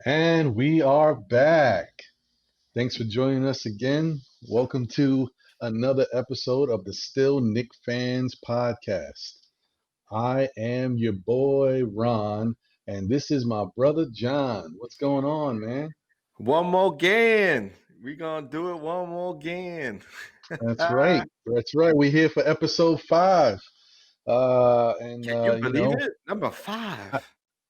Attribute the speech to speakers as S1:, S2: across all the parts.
S1: And we are back. Thanks for joining us again. Welcome to another episode of the Still Knick Fans podcast. I am your boy, Ron, and this is my brother, John. What's going on, man?
S2: One more game. We gonna do it one more game.
S1: That's right. That's right. We're here for episode 5. And,
S2: Can you
S1: you
S2: believe
S1: know,
S2: it? Number
S1: I,
S2: 5.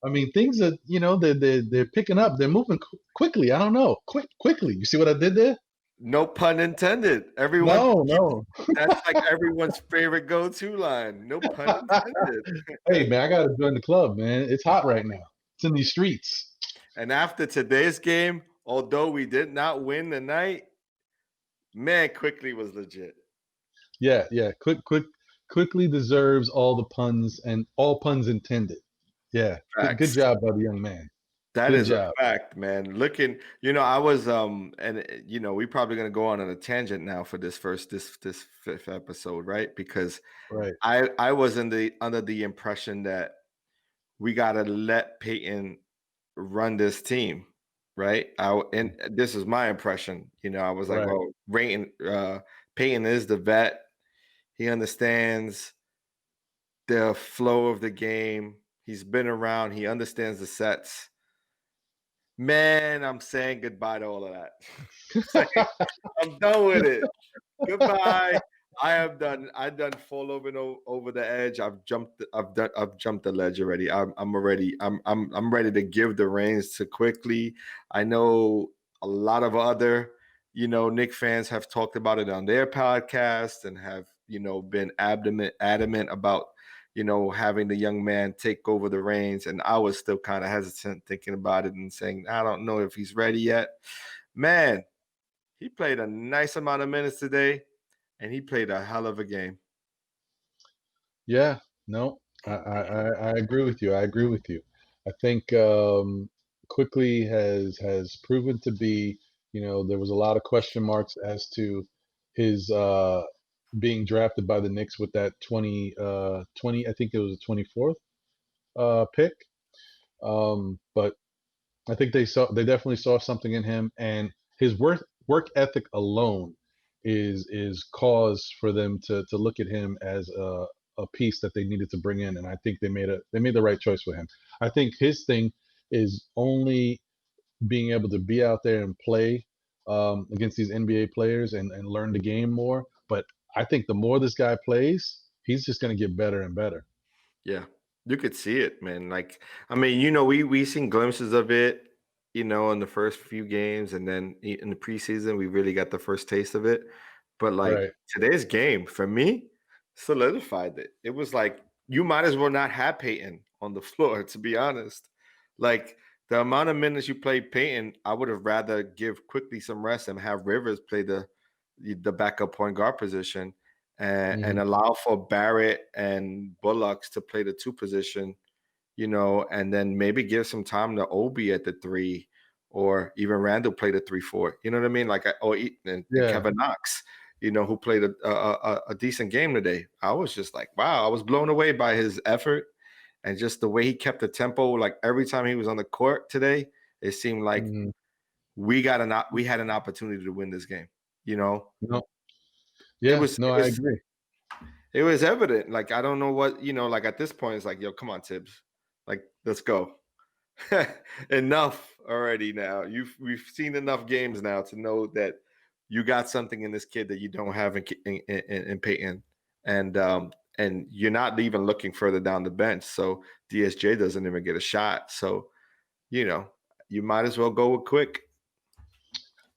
S1: I mean, things are, they're picking up. They're moving quickly. I don't know. Quickly. You see what I did there?
S2: No pun intended. Everyone,
S1: No.
S2: that's like everyone's favorite go-to line. No pun intended.
S1: Hey, man, I got to join the club, man. It's hot right now. It's in these streets.
S2: And after today's game, although we did not win the night, man, quickly was legit.
S1: Yeah. Quickly deserves all the puns and all puns intended. Yeah. Good
S2: Facts.
S1: job by the young man.
S2: That
S1: Good
S2: is a
S1: job.
S2: fact, man. Looking, I was we probably gonna go on a tangent now for this fifth episode, right? Because
S1: Right.
S2: I was under the impression that we gotta let Peyton run this team, right? And this is my impression. I was like,
S1: Right.
S2: well, Peyton is the vet. He understands the flow of the game. He's been around. He understands the sets. Man, I'm saying goodbye to all of that. I'm done with it. Goodbye. I have done. I've done fall over the edge. I've jumped the ledge already. I'm ready to give the reins to quickly. I know a lot of other Knick fans have talked about it on their podcast and have been adamant about having the young man take over the reins. And I was still kind of hesitant thinking about it and saying I don't know if he's ready yet. Man, he played a nice amount of minutes today. And he played a hell of a game.
S1: Yeah. No, I agree with you. I think quickly has proven to be, there was a lot of question marks as to his being drafted by the Knicks with that 20, I think it was the 24th pick. But I think they definitely saw something in him, and his work ethic alone is cause for them to look at him as a piece that they needed to bring in, and I think they made the right choice for him. I think his thing is only being able to be out there and play against these NBA players and learn the game more. But I think the more this guy plays, he's just going to get better and better.
S2: Yeah, you could see it, man. Like, I mean, we seen glimpses of it, in the first few games, and then in the preseason, we really got the first taste of it. But like
S1: Right.
S2: today's game, for me, solidified it. It was like you might as well not have Peyton on the floor, to be honest. Like the amount of minutes you played Peyton, I would have rather give quickly some rest and have Rivers play the backup point guard position and
S1: Hmm.
S2: allow for Barrett and Bullocks to play the 2 position, and then maybe give some time to Obi at the 3 or even Randall play the 3-4. You know what I mean? Like, and
S1: Yeah.
S2: Kevin Knox, who played a decent game today. I was just like, wow, I was blown away by his effort and just the way he kept the tempo. Like every time he was on the court today, it seemed like
S1: Hmm.
S2: we had an opportunity to win this game.
S1: No.
S2: It
S1: Yeah.
S2: was
S1: No,
S2: it
S1: I
S2: was
S1: agree.
S2: it was evident. Like, I don't know what, like at this point, it's like, yo, come on, Tibbs. Like, let's go. Enough already now. We've seen enough games now to know that you got something in this kid that you don't have in Peyton. And you're not even looking further down the bench. So DSJ doesn't even get a shot. So, you know, you might as well go with quick,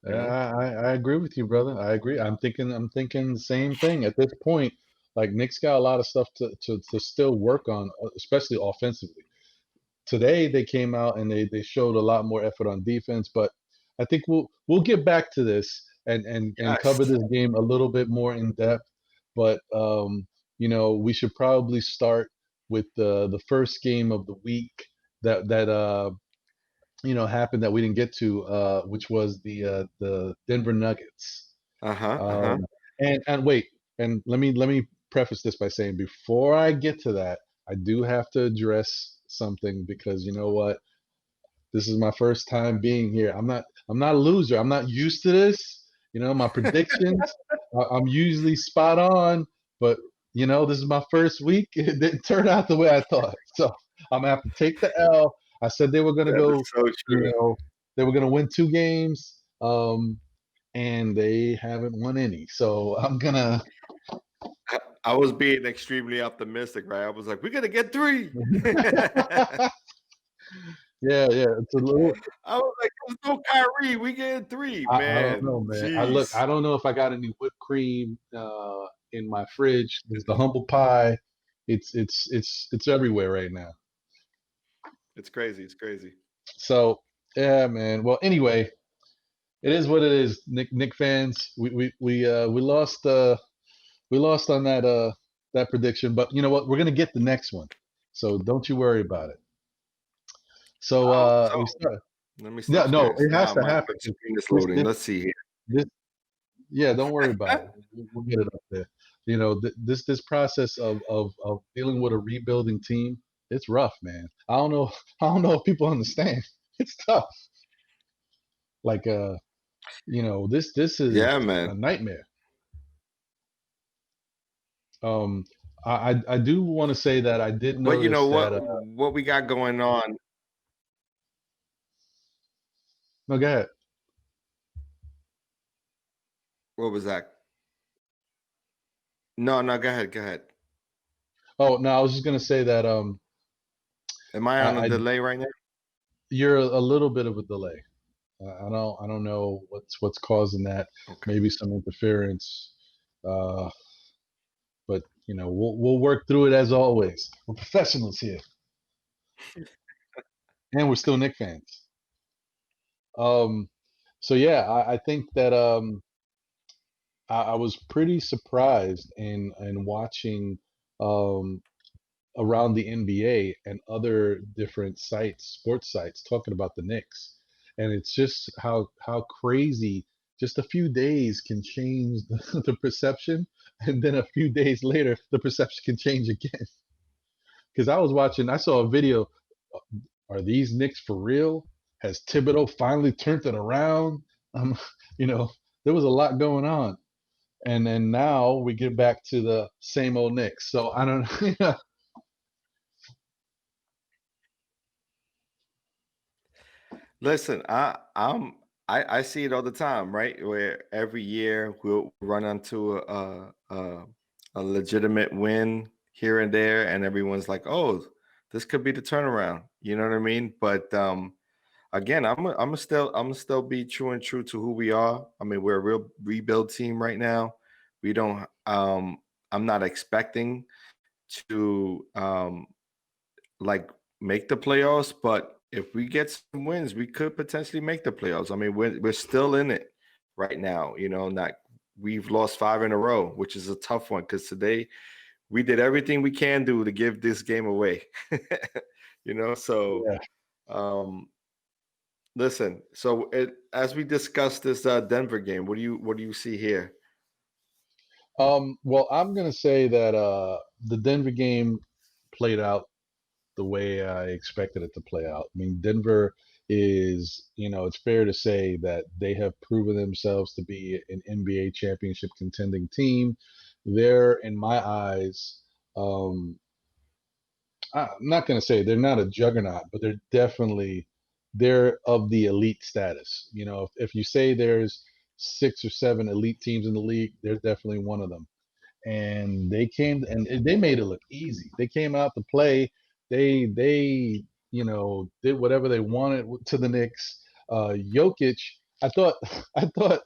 S2: you know?
S1: I agree with you, brother. I agree. I'm thinking the same thing at this point. Like Nick's got a lot of stuff to still work on, especially offensively. Today they came out and they showed a lot more effort on defense, but I think we'll get back to this and
S2: Yes.
S1: cover this game a little bit more in depth. But we should probably start with the first game of the week that happened that we didn't get to, which was the Denver Nuggets.
S2: Uh-huh. Uh-huh.
S1: Um, and wait, and let me preface this by saying before I get to that, I do have to address something because you know what? This is my first time being here. I'm not a loser. I'm not used to this. My predictions, I'm usually spot on, but this is my first week. It didn't turn out the way I thought. So I'm gonna have to take the L. I said they were gonna
S2: That is
S1: go,
S2: so true.
S1: they were gonna win 2 games, and they haven't won any. So I'm gonna.
S2: I was being extremely optimistic, right? I was like, we're gonna get 3.
S1: Yeah, yeah. It's a little.
S2: I was like, there's no Kyrie. We getting 3,
S1: I don't
S2: man.
S1: know, man.
S2: Jeez.
S1: I don't know if I got any whipped cream in my fridge. There's the humble pie. It's everywhere right now.
S2: It's crazy. It's crazy.
S1: So yeah, man. Well, anyway, it is what it is. Nick fans, we lost on that prediction, but you know what? We're gonna get the next one. So don't you worry about it. So
S2: I hope so.
S1: we start.
S2: Let me
S1: Yeah,
S2: stop
S1: no,
S2: sharing.
S1: it has
S2: Now
S1: to
S2: my
S1: happen.
S2: screen is
S1: This,
S2: loading.
S1: this,
S2: Let's see here.
S1: this, yeah, don't worry about it. We'll get it up there. This process of dealing with a rebuilding team, it's rough, man. I don't know. I don't know if people understand. It's tough. Like this is
S2: Yeah,
S1: a
S2: man.
S1: nightmare. I do want to say that I did
S2: But you know
S1: notice that.
S2: what we got going on.
S1: No, go ahead.
S2: What was that? No, no, go ahead. Go ahead.
S1: Oh no, I was just gonna say that
S2: Am I on a
S1: I
S2: delay right now?
S1: you're a little bit of a delay. I don't know what's causing that.
S2: Okay.
S1: Maybe some interference. Uh, but we'll work through it as always. We're professionals here, and we're still Knick fans. Um, so yeah, I think that I was pretty surprised in watching um, around the NBA and other different sites, sports sites, talking about the Knicks, and it's just how crazy. Just a few days can change the perception, and then a few days later, the perception can change again. Because I saw a video. Are these Knicks for real? Has Thibodeau finally turned it around? Um, you know, there was a lot going on, and then now we get back to the same old Knicks. So I don't.
S2: Listen, I see it all the time, right? Where every year we'll run onto a legitimate win here and there, and everyone's like, "Oh, this could be the turnaround." You know what I mean? But again, I'm still be true to who we are. I mean, we're a real rebuild team right now. We don't. I'm not expecting to like make the playoffs, but if we get some wins, we could potentially make the playoffs. I mean, we're still in it right now. Not we've lost 5 in a row, which is a tough one because today we did everything we can do to give this game away. So
S1: Yeah.
S2: um, listen. So as we discuss this Denver game, what do you see here?
S1: Well, I'm gonna say that the Denver game played out the way I expected it to play out. I mean, Denver is, it's fair to say that they have proven themselves to be an NBA championship contending team. They're, in my eyes, um, I'm not going to say they're not a juggernaut, but they're of the elite status. If you say there's 6 or 7 elite teams in the league, they're definitely one of them. And they made it look easy. They came out to play. They did whatever they wanted to the Knicks. Jokic, I thought I thought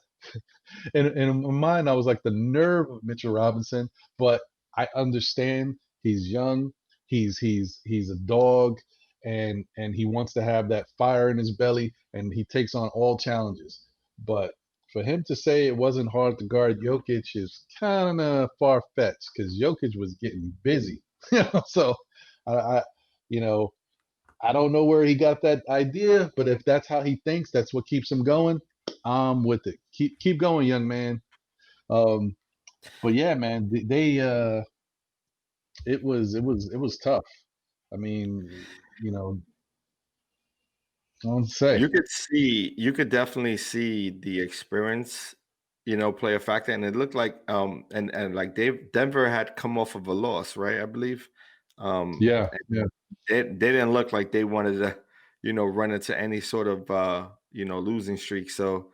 S1: in my mind I was like the nerve of Mitchell Robinson, but I understand he's young, he's a dog, and he wants to have that fire in his belly, and he takes on all challenges. But for him to say it wasn't hard to guard Jokic is kind of far fetched because Jokic was getting busy. So I you know I don't know where he got that idea, but if that's how he thinks, that's what keeps him going. I'm with it. Keep going, young man. Um, but yeah, man, it was tough. I mean, you know, I don't say.
S2: You could definitely see the experience, play a factor, and it looked like and like Denver had come off of a loss, right? I believe.
S1: Yeah,
S2: And
S1: yeah.
S2: they didn't look like they wanted to, run into any sort of losing streak. So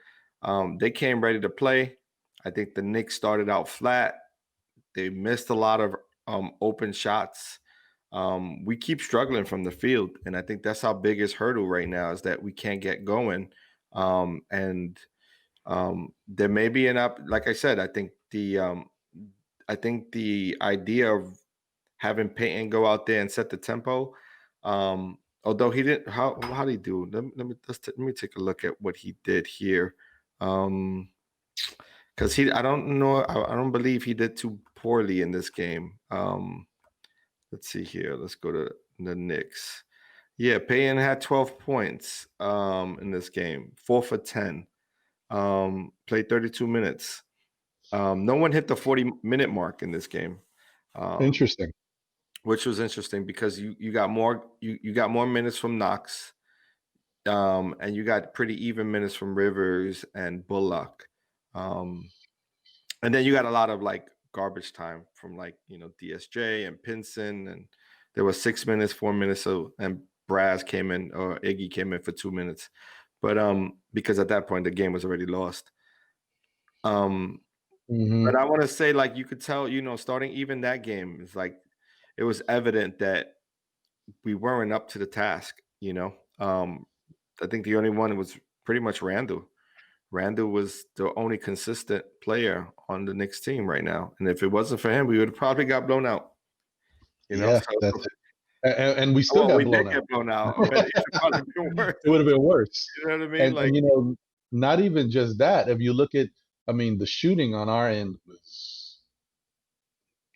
S2: they came ready to play. I think the Knicks started out flat. They missed a lot of open shots. We keep struggling from the field, and I think that's our biggest hurdle right now is that we can't get going. And there may be an up. Like I said, I think the idea of having Peyton go out there and set the tempo. Although he didn't, how did he do? Let me take a look at what he did here. Because I don't know, I don't believe he did too poorly in this game. Let's see here. Let's go to the Knicks. Yeah, Payton had 12 points in this game, 4 for 10. Played 32 minutes. No one hit the 40-minute mark in this game,
S1: Interesting.
S2: which was interesting because you got more minutes from Knox, and you got pretty even minutes from Rivers and Bullock. And then you got a lot of like garbage time from like DSJ and Pinson, and there was 6 minutes, 4 minutes, and Braz came in or Iggy came in for 2 minutes, but because at that point the game was already lost. But
S1: Hmm.
S2: I want to say like you could tell, starting even that game is like it was evident that we weren't up to the task. I think the only one was pretty much Randall. Randall was the only consistent player on the Knicks team right now, and if it wasn't for him, we would have probably got blown out.
S1: Yeah, that's
S2: So
S1: it. And we still
S2: well,
S1: got
S2: we did
S1: blown
S2: get
S1: out.
S2: blown out, but it should probably been worse.
S1: It would have been worse.
S2: You know what I mean?
S1: And
S2: Like
S1: not even just that. If you look at, I mean, the shooting on our end was,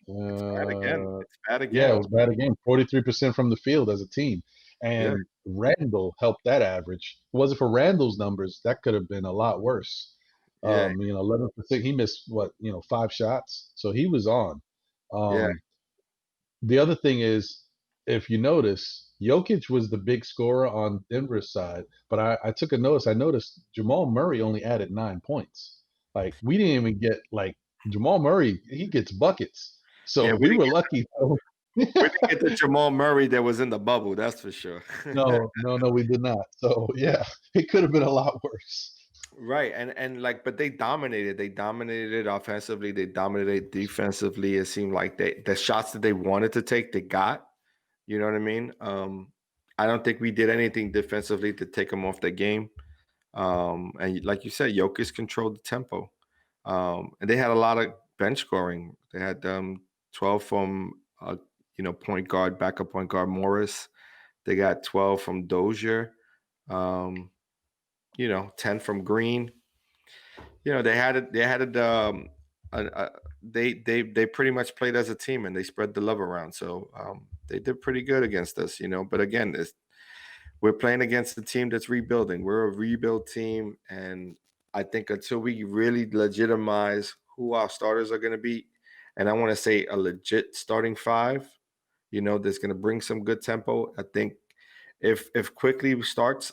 S2: it's bad again.
S1: uh,
S2: It's bad
S1: yeah,
S2: again.
S1: it was bad again. 43% from the field as a team,
S2: Yeah,
S1: and Randall helped that average. If it wasn't for Randall's numbers, that could have been a lot worse.
S2: yeah,
S1: 11%. He missed what, 5 shots, so he was on.
S2: yeah,
S1: Um, the other thing is, if you notice, Jokic was the big scorer on Denver's side, but I took a notice. I noticed Jamal Murray only added 9 points. Like we didn't even get like Jamal Murray. He gets buckets,
S2: yeah.
S1: so we were lucky.
S2: We didn't get the Jamal Murray that was in the bubble. That's for sure.
S1: No, no, no, we did not. So yeah, it could have been a lot worse.
S2: Right, and like, but they dominated. They dominated offensively. They dominated defensively. It seemed like the shots that they wanted to take, they got. You know what I mean? I don't think we did anything defensively to take them off the game. And like you said, Jokic controlled the tempo. And they had a lot of bench scoring. They had 12 from point guard, backup point guard Morris. They got 12 from Dozier. Um, 10 from Green. They had it. They had it. They pretty much played as a team and they spread the love around. So they did pretty good against us. But again, we're playing against a team that's rebuilding. We're a rebuild team, and I think until we really legitimize who our starters are going to be, and I want to say a legit starting five, that's going to bring some good tempo. I think if quickly starts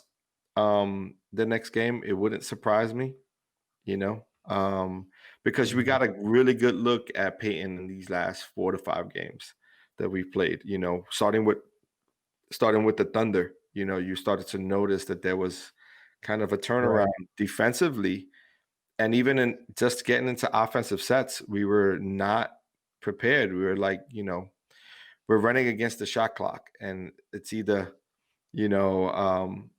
S2: the next game, it wouldn't surprise me, you know, because we got a really good look at Peyton in these last 4 to 5 games that we've played. Starting with the Thunder, you started to notice that there was kind of a turnaround
S1: Right.
S2: defensively, and even in just getting into offensive sets, we were not prepared. We were like, we're running against the shot clock, and you know, um,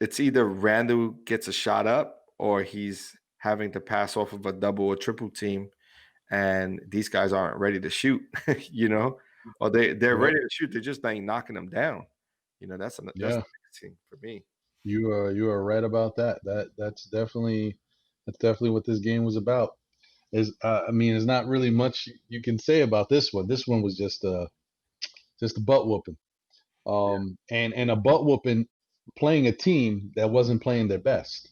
S2: it's either Randall gets a shot up or he's having to pass off of a double or triple team, and these guys aren't ready to shoot, or they're
S1: Yep.
S2: ready to shoot. They're just ain't knocking them down. That's
S1: Yeah.
S2: the biggest thing for me.
S1: You are right about that. That's definitely what this game was about. I mean, there's not really much you can say about this one. This one was just a butt whooping.
S2: Yeah,
S1: And a butt whooping playing a team that wasn't playing their best,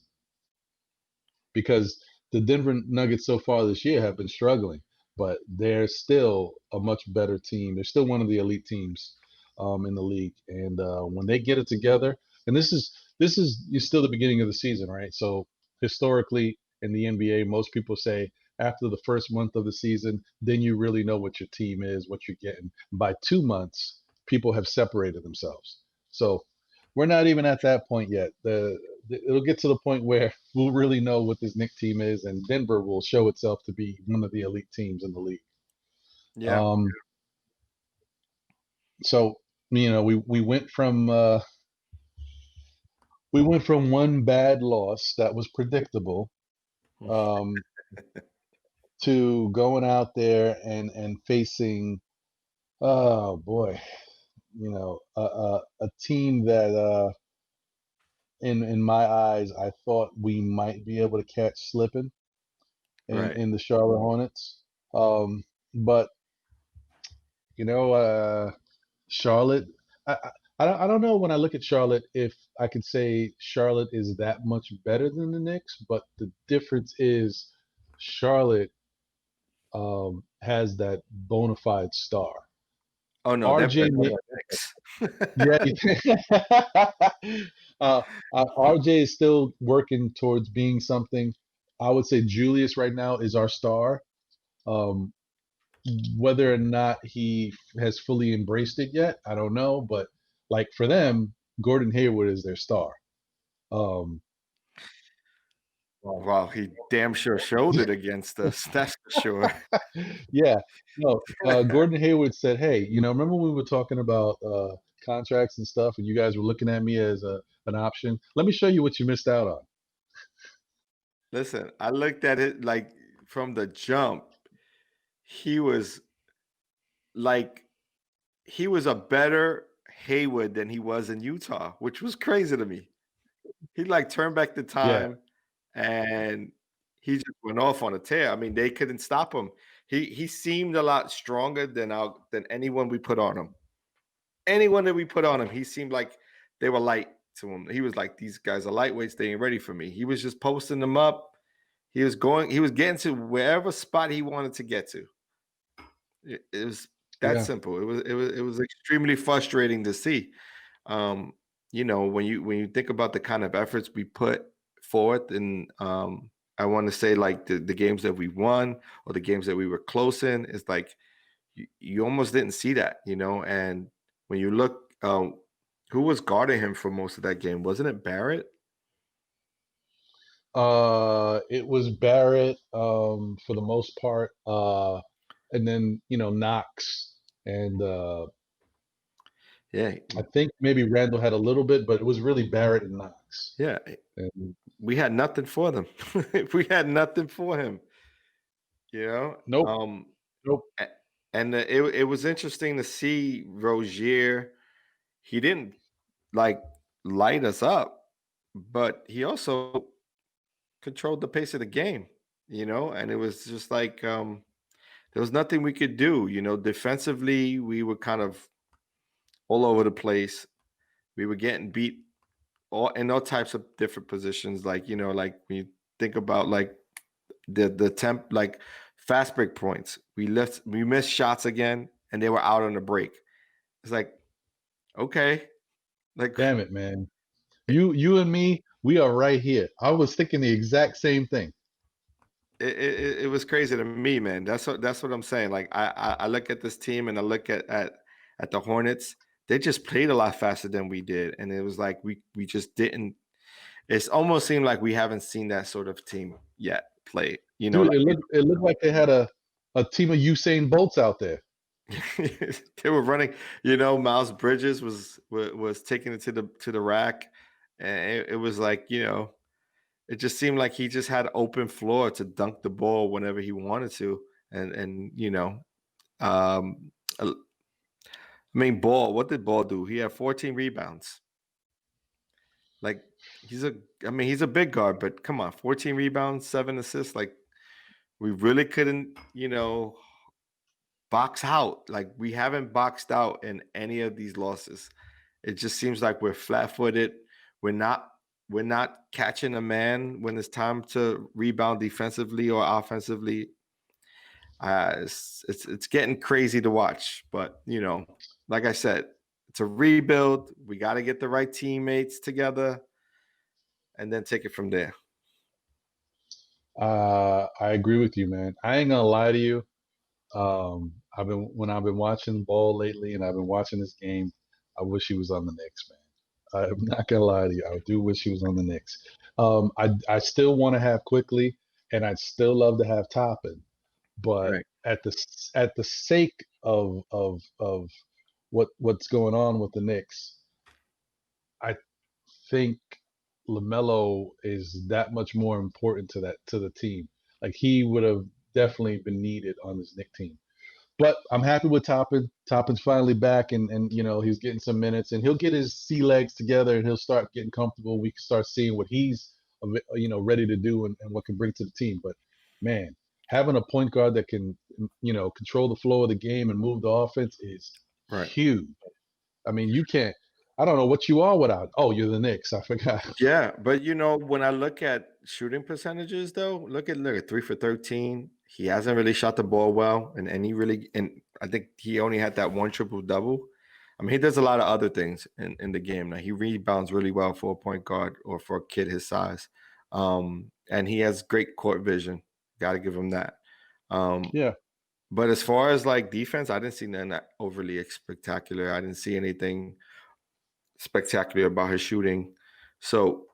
S1: because the Denver Nuggets so far this year have been struggling, but they're still a much better team. They're still one of the elite teams in the league, and when they get it together, and this is this is still the beginning of the season, right? So historically in the NBA, most people say after the first month of the season, then you really know what your team is, what you're getting. By 2 months, people have separated themselves. So we're not even at that point yet. It'll get to the point where we'll really know what this Knicks team is, and Denver will show itself to be one of the elite teams in the league.
S2: Yeah.
S1: Um, so we went from one bad loss that was predictable, um, to going out there and facing, oh boy, a team that, in my eyes, I thought we might be able to catch slipping in
S2: Right.
S1: in the Charlotte Hornets. But Charlotte. I don't know when I look at Charlotte if I could say Charlotte is that much better than the Knicks, but the difference is Charlotte has that bona fide star.
S2: Oh no, they're
S1: RJ,
S2: better than the
S1: yeah,
S2: Knicks.
S1: uh, RJ is still working towards being something. I would say Julius right now is our star. Um, whether or not he has fully embraced it yet, I don't know. But like for them, Gordon Hayward is their star. Um,
S2: Well, he damn sure showed it against us. That's for sure.
S1: yeah, no. Gordon Hayward said, "Hey, remember when we were talking about contracts and stuff, and you guys were looking at me as an option? Let me show you what you missed out on."
S2: Listen, I looked at it like from the jump. He was like he was a better Hayward than he was in Utah, which was crazy to me. He like turned back the
S1: Yeah,
S2: time and he just went off on a tear. I mean, they couldn't stop him. He seemed a lot stronger than anyone we put on him. Anyone that we put on him, he seemed like they were light to him. He was like, these guys are lightweights, they ain't ready for me. He was just posting them up. He was getting to wherever spot he wanted to get to. It was that
S1: yeah.
S2: simple. It was extremely frustrating to see. Um, when you think about the kind of efforts we put forth, and I want to say like the games that we won or the games that we were close in, it's like you almost didn't see that, And when you look, who was guarding him for most of that game? Wasn't it Barrett?
S1: It was Barrett, for the most part, and then Knox, and
S2: Yeah,
S1: I think maybe Randall had a little bit, but it was really Barrett and Knox.
S2: yeah.
S1: And
S2: We had nothing for them. We had nothing for him. You know,
S1: nope,
S2: um,
S1: nope.
S2: a- and it was interesting to see Rozier. He didn't like light us up, but he also controlled the pace of the game. And it was just like there was nothing we could do. Defensively, we were kind of all over the place. We were getting beat all types of different positions. Like like when you think about like the temp, like fast break points. We missed shots again, and they were out on the break. It's like, okay, like
S1: Damn it, man. You and me, we are right here. I was thinking the exact same thing.
S2: it was crazy to me, man. That's what I'm saying. Like I look at this team and I look at the Hornets. They just played a lot faster than we did, and it was like we just didn't. It's almost seemed like we haven't seen that sort of team yet play.
S1: Dude,
S2: Like
S1: it looked like they had a team of Usain Bolts out there.
S2: they were running. Miles Bridges was taking it to the rack, and it was like it just seemed like he just had open floor to dunk the ball whenever he wanted to, and um, I mean, Ball. What did Ball do? He had 14 rebounds. Like he's a big guard, but come on, 14 rebounds, 7 assists. Like we really couldn't, box out. Like we haven't boxed out in any of these losses. It just seems like we're flat-footed. We're not we're not catching a man when it's time to rebound defensively or offensively. It's getting crazy to watch, but like I said, it's a rebuild. We got to get the right teammates together. and then take it from there.
S1: I agree with you, man. I ain't gonna lie to you. I've been watching ball lately, and I've been watching this game. I wish he was on the Knicks, man. I'm not gonna lie to you. I do wish he was on the Knicks. I still want to have quickly, and I'd still love to have Toppin, but
S2: Right.
S1: at the sake of what's going on with the Knicks, I think LaMelo is that much more important to the team. Like he would have definitely been needed on this Knick team. But I'm happy with Toppin. Toppin's finally back, and he's getting some minutes, and he'll get his sea legs together, and he'll start getting comfortable. We can start seeing what he's ready to do and what can bring to the team. But man, having a point guard that can control the flow of the game and move the offense is
S2: Right.
S1: huge. I mean, you can't. I don't know what you are without. Oh, you're the Knicks. I forgot.
S2: Yeah, but when I look at shooting percentages, though, look at 3 for 13. He hasn't really shot the ball well, and I think he only had that one triple double. I mean, he does a lot of other things in the game. Now he rebounds really well for a point guard or for a kid his size, and he has great court vision. Got to give him that. Um,
S1: Yeah,
S2: but as far as like defense, I didn't see nothing that overly spectacular. I didn't see anything spectacular about his shooting. So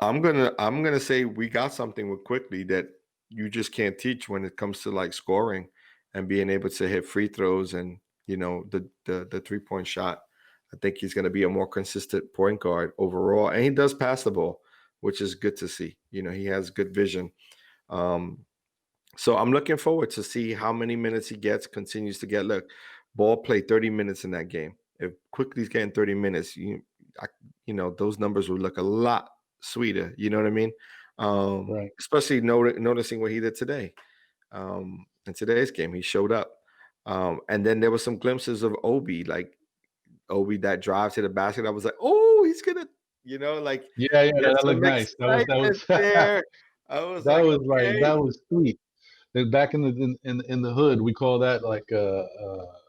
S2: I'm gonna say we got something with quickly that you just can't teach when it comes to like scoring and being able to hit free throws and the 3-point shot. I think he's gonna be a more consistent point guard overall, and he does pass the ball, which is good to see. He has good vision. Um, so I'm looking forward to see how many minutes he continues to get. Look, Ball played 30 minutes in that game. If Quickly's getting 30 minutes, I, those numbers would look a lot sweeter. You know what I mean?
S1: right.
S2: Especially noticing what he did today. In today's game, he showed up. And then there was some glimpses of Obi, like Obi that drive to the basket. I was like, oh, he's gonna, like
S1: Yeah, yeah,
S2: get
S1: that
S2: some
S1: looked nice. That
S2: excitement
S1: was
S2: there. I was
S1: that
S2: like,
S1: was like
S2: okay.
S1: that was sweet. And back in the hood, we call that like a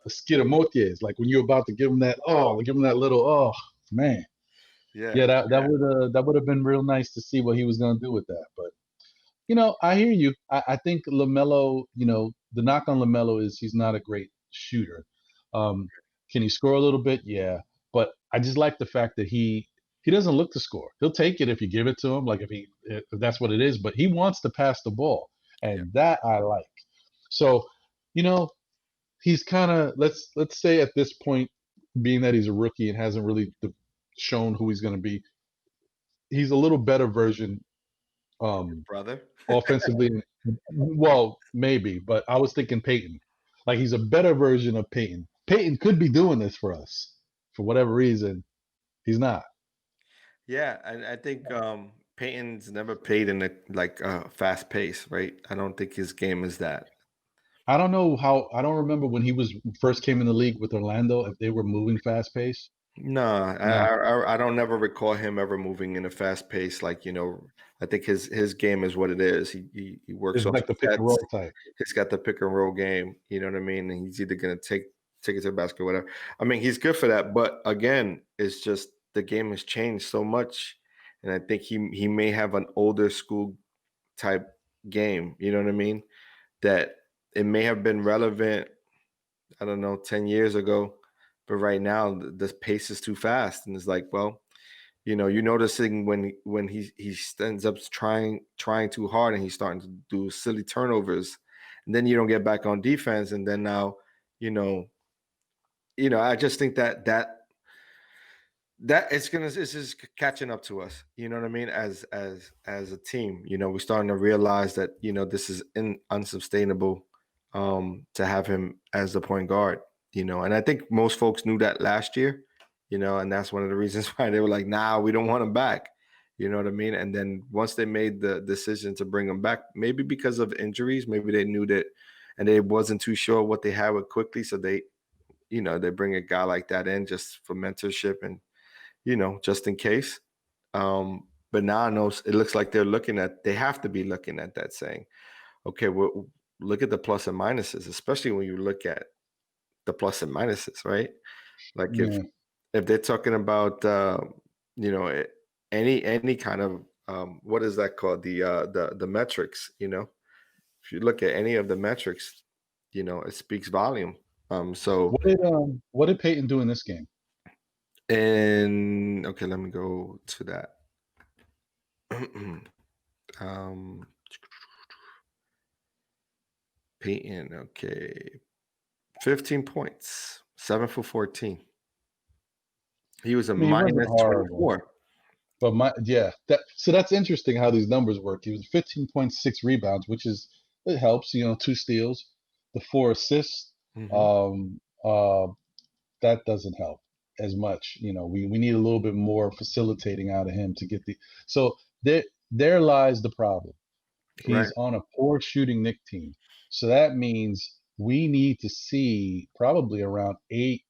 S1: skidamorties. Like when you're about to give him that little man.
S2: Yeah,
S1: Yeah,
S2: yeah,
S1: that would have been real nice to see what he was gonna do with that. But I hear you. I think Lamelo. The knock on Lamelo is he's not a great shooter. Um, can he score a little bit? Yeah, but I just like the fact that he doesn't look to score. He'll take it if you give it to him, like if that's what it is. But he wants to pass the ball,
S2: yeah,
S1: and that I like. So, you know, he's kind of let's say at this point, being that he's a rookie and hasn't really shown who he's going to be, he's a little better version
S2: brother.
S1: offensively. Well, maybe, but I was thinking Peyton. Like he's a better version of Peyton. Peyton could be doing this for us. For whatever reason, he's not.
S2: Yeah, and I think Peyton's never played in a fast pace, right? I don't think his game is that.
S1: I don't know how. I don't remember when he was first came in the league with Orlando if they were moving fast pace.
S2: No,
S1: No,
S2: I don't never recall him ever moving in a fast pace. I think his game is what it is. He works
S1: it's
S2: off
S1: like the
S2: the
S1: pick and
S2: sets.
S1: roll type.
S2: He's got the pick and roll game. You know what I mean? And he's either gonna take it to the basket or whatever. I mean, he's good for that. But again, it's just the game has changed so much, and I think he may have an older school type game. You know what I mean? That it may have been relevant, I don't know, 10 years ago, but right now the pace is too fast. And it's like, well, you're noticing when he ends up trying too hard and he's starting to do silly turnovers, and then you don't get back on defense, and then now, you know, I just think that it's just catching up to us. You know what I mean? As a team, we're starting to realize that this is unsustainable, to have him as the point guard. And I think most folks knew that last year. And that's one of the reasons why they were like, nah, we don't want him back. You know what I mean? And then once they made the decision to bring him back, maybe because of injuries, maybe they knew that, and they wasn't too sure what they had with Quickly, so they bring a guy like that in just for mentorship and just in case. But now I know it looks like they have to be looking at that saying, okay, well, look at the plus and minuses, especially when you look at the plus and minuses, right? Like if
S1: Yeah,
S2: they're talking about, you know, any kind of what is that called? The metrics, you know. If you look at any of the metrics, you know, it speaks volume. So
S1: What did Peyton do in this game?
S2: and okay, let me go to that. um Peyton, okay. 15 points, 7 for 14. He was a
S1: I mean, he wasn't
S2: minus
S1: horrible,
S2: 24.
S1: but that's interesting how these numbers work. He was 15.6 rebounds, which is it helps. 2 steals, the 4 assists.
S2: Mhm.
S1: Um, uh, that doesn't help as much. We need a little bit more facilitating out of him to get the. So there lies the problem.
S2: Right,
S1: He's on a poor shooting Nick team, so that means we need to see probably around eight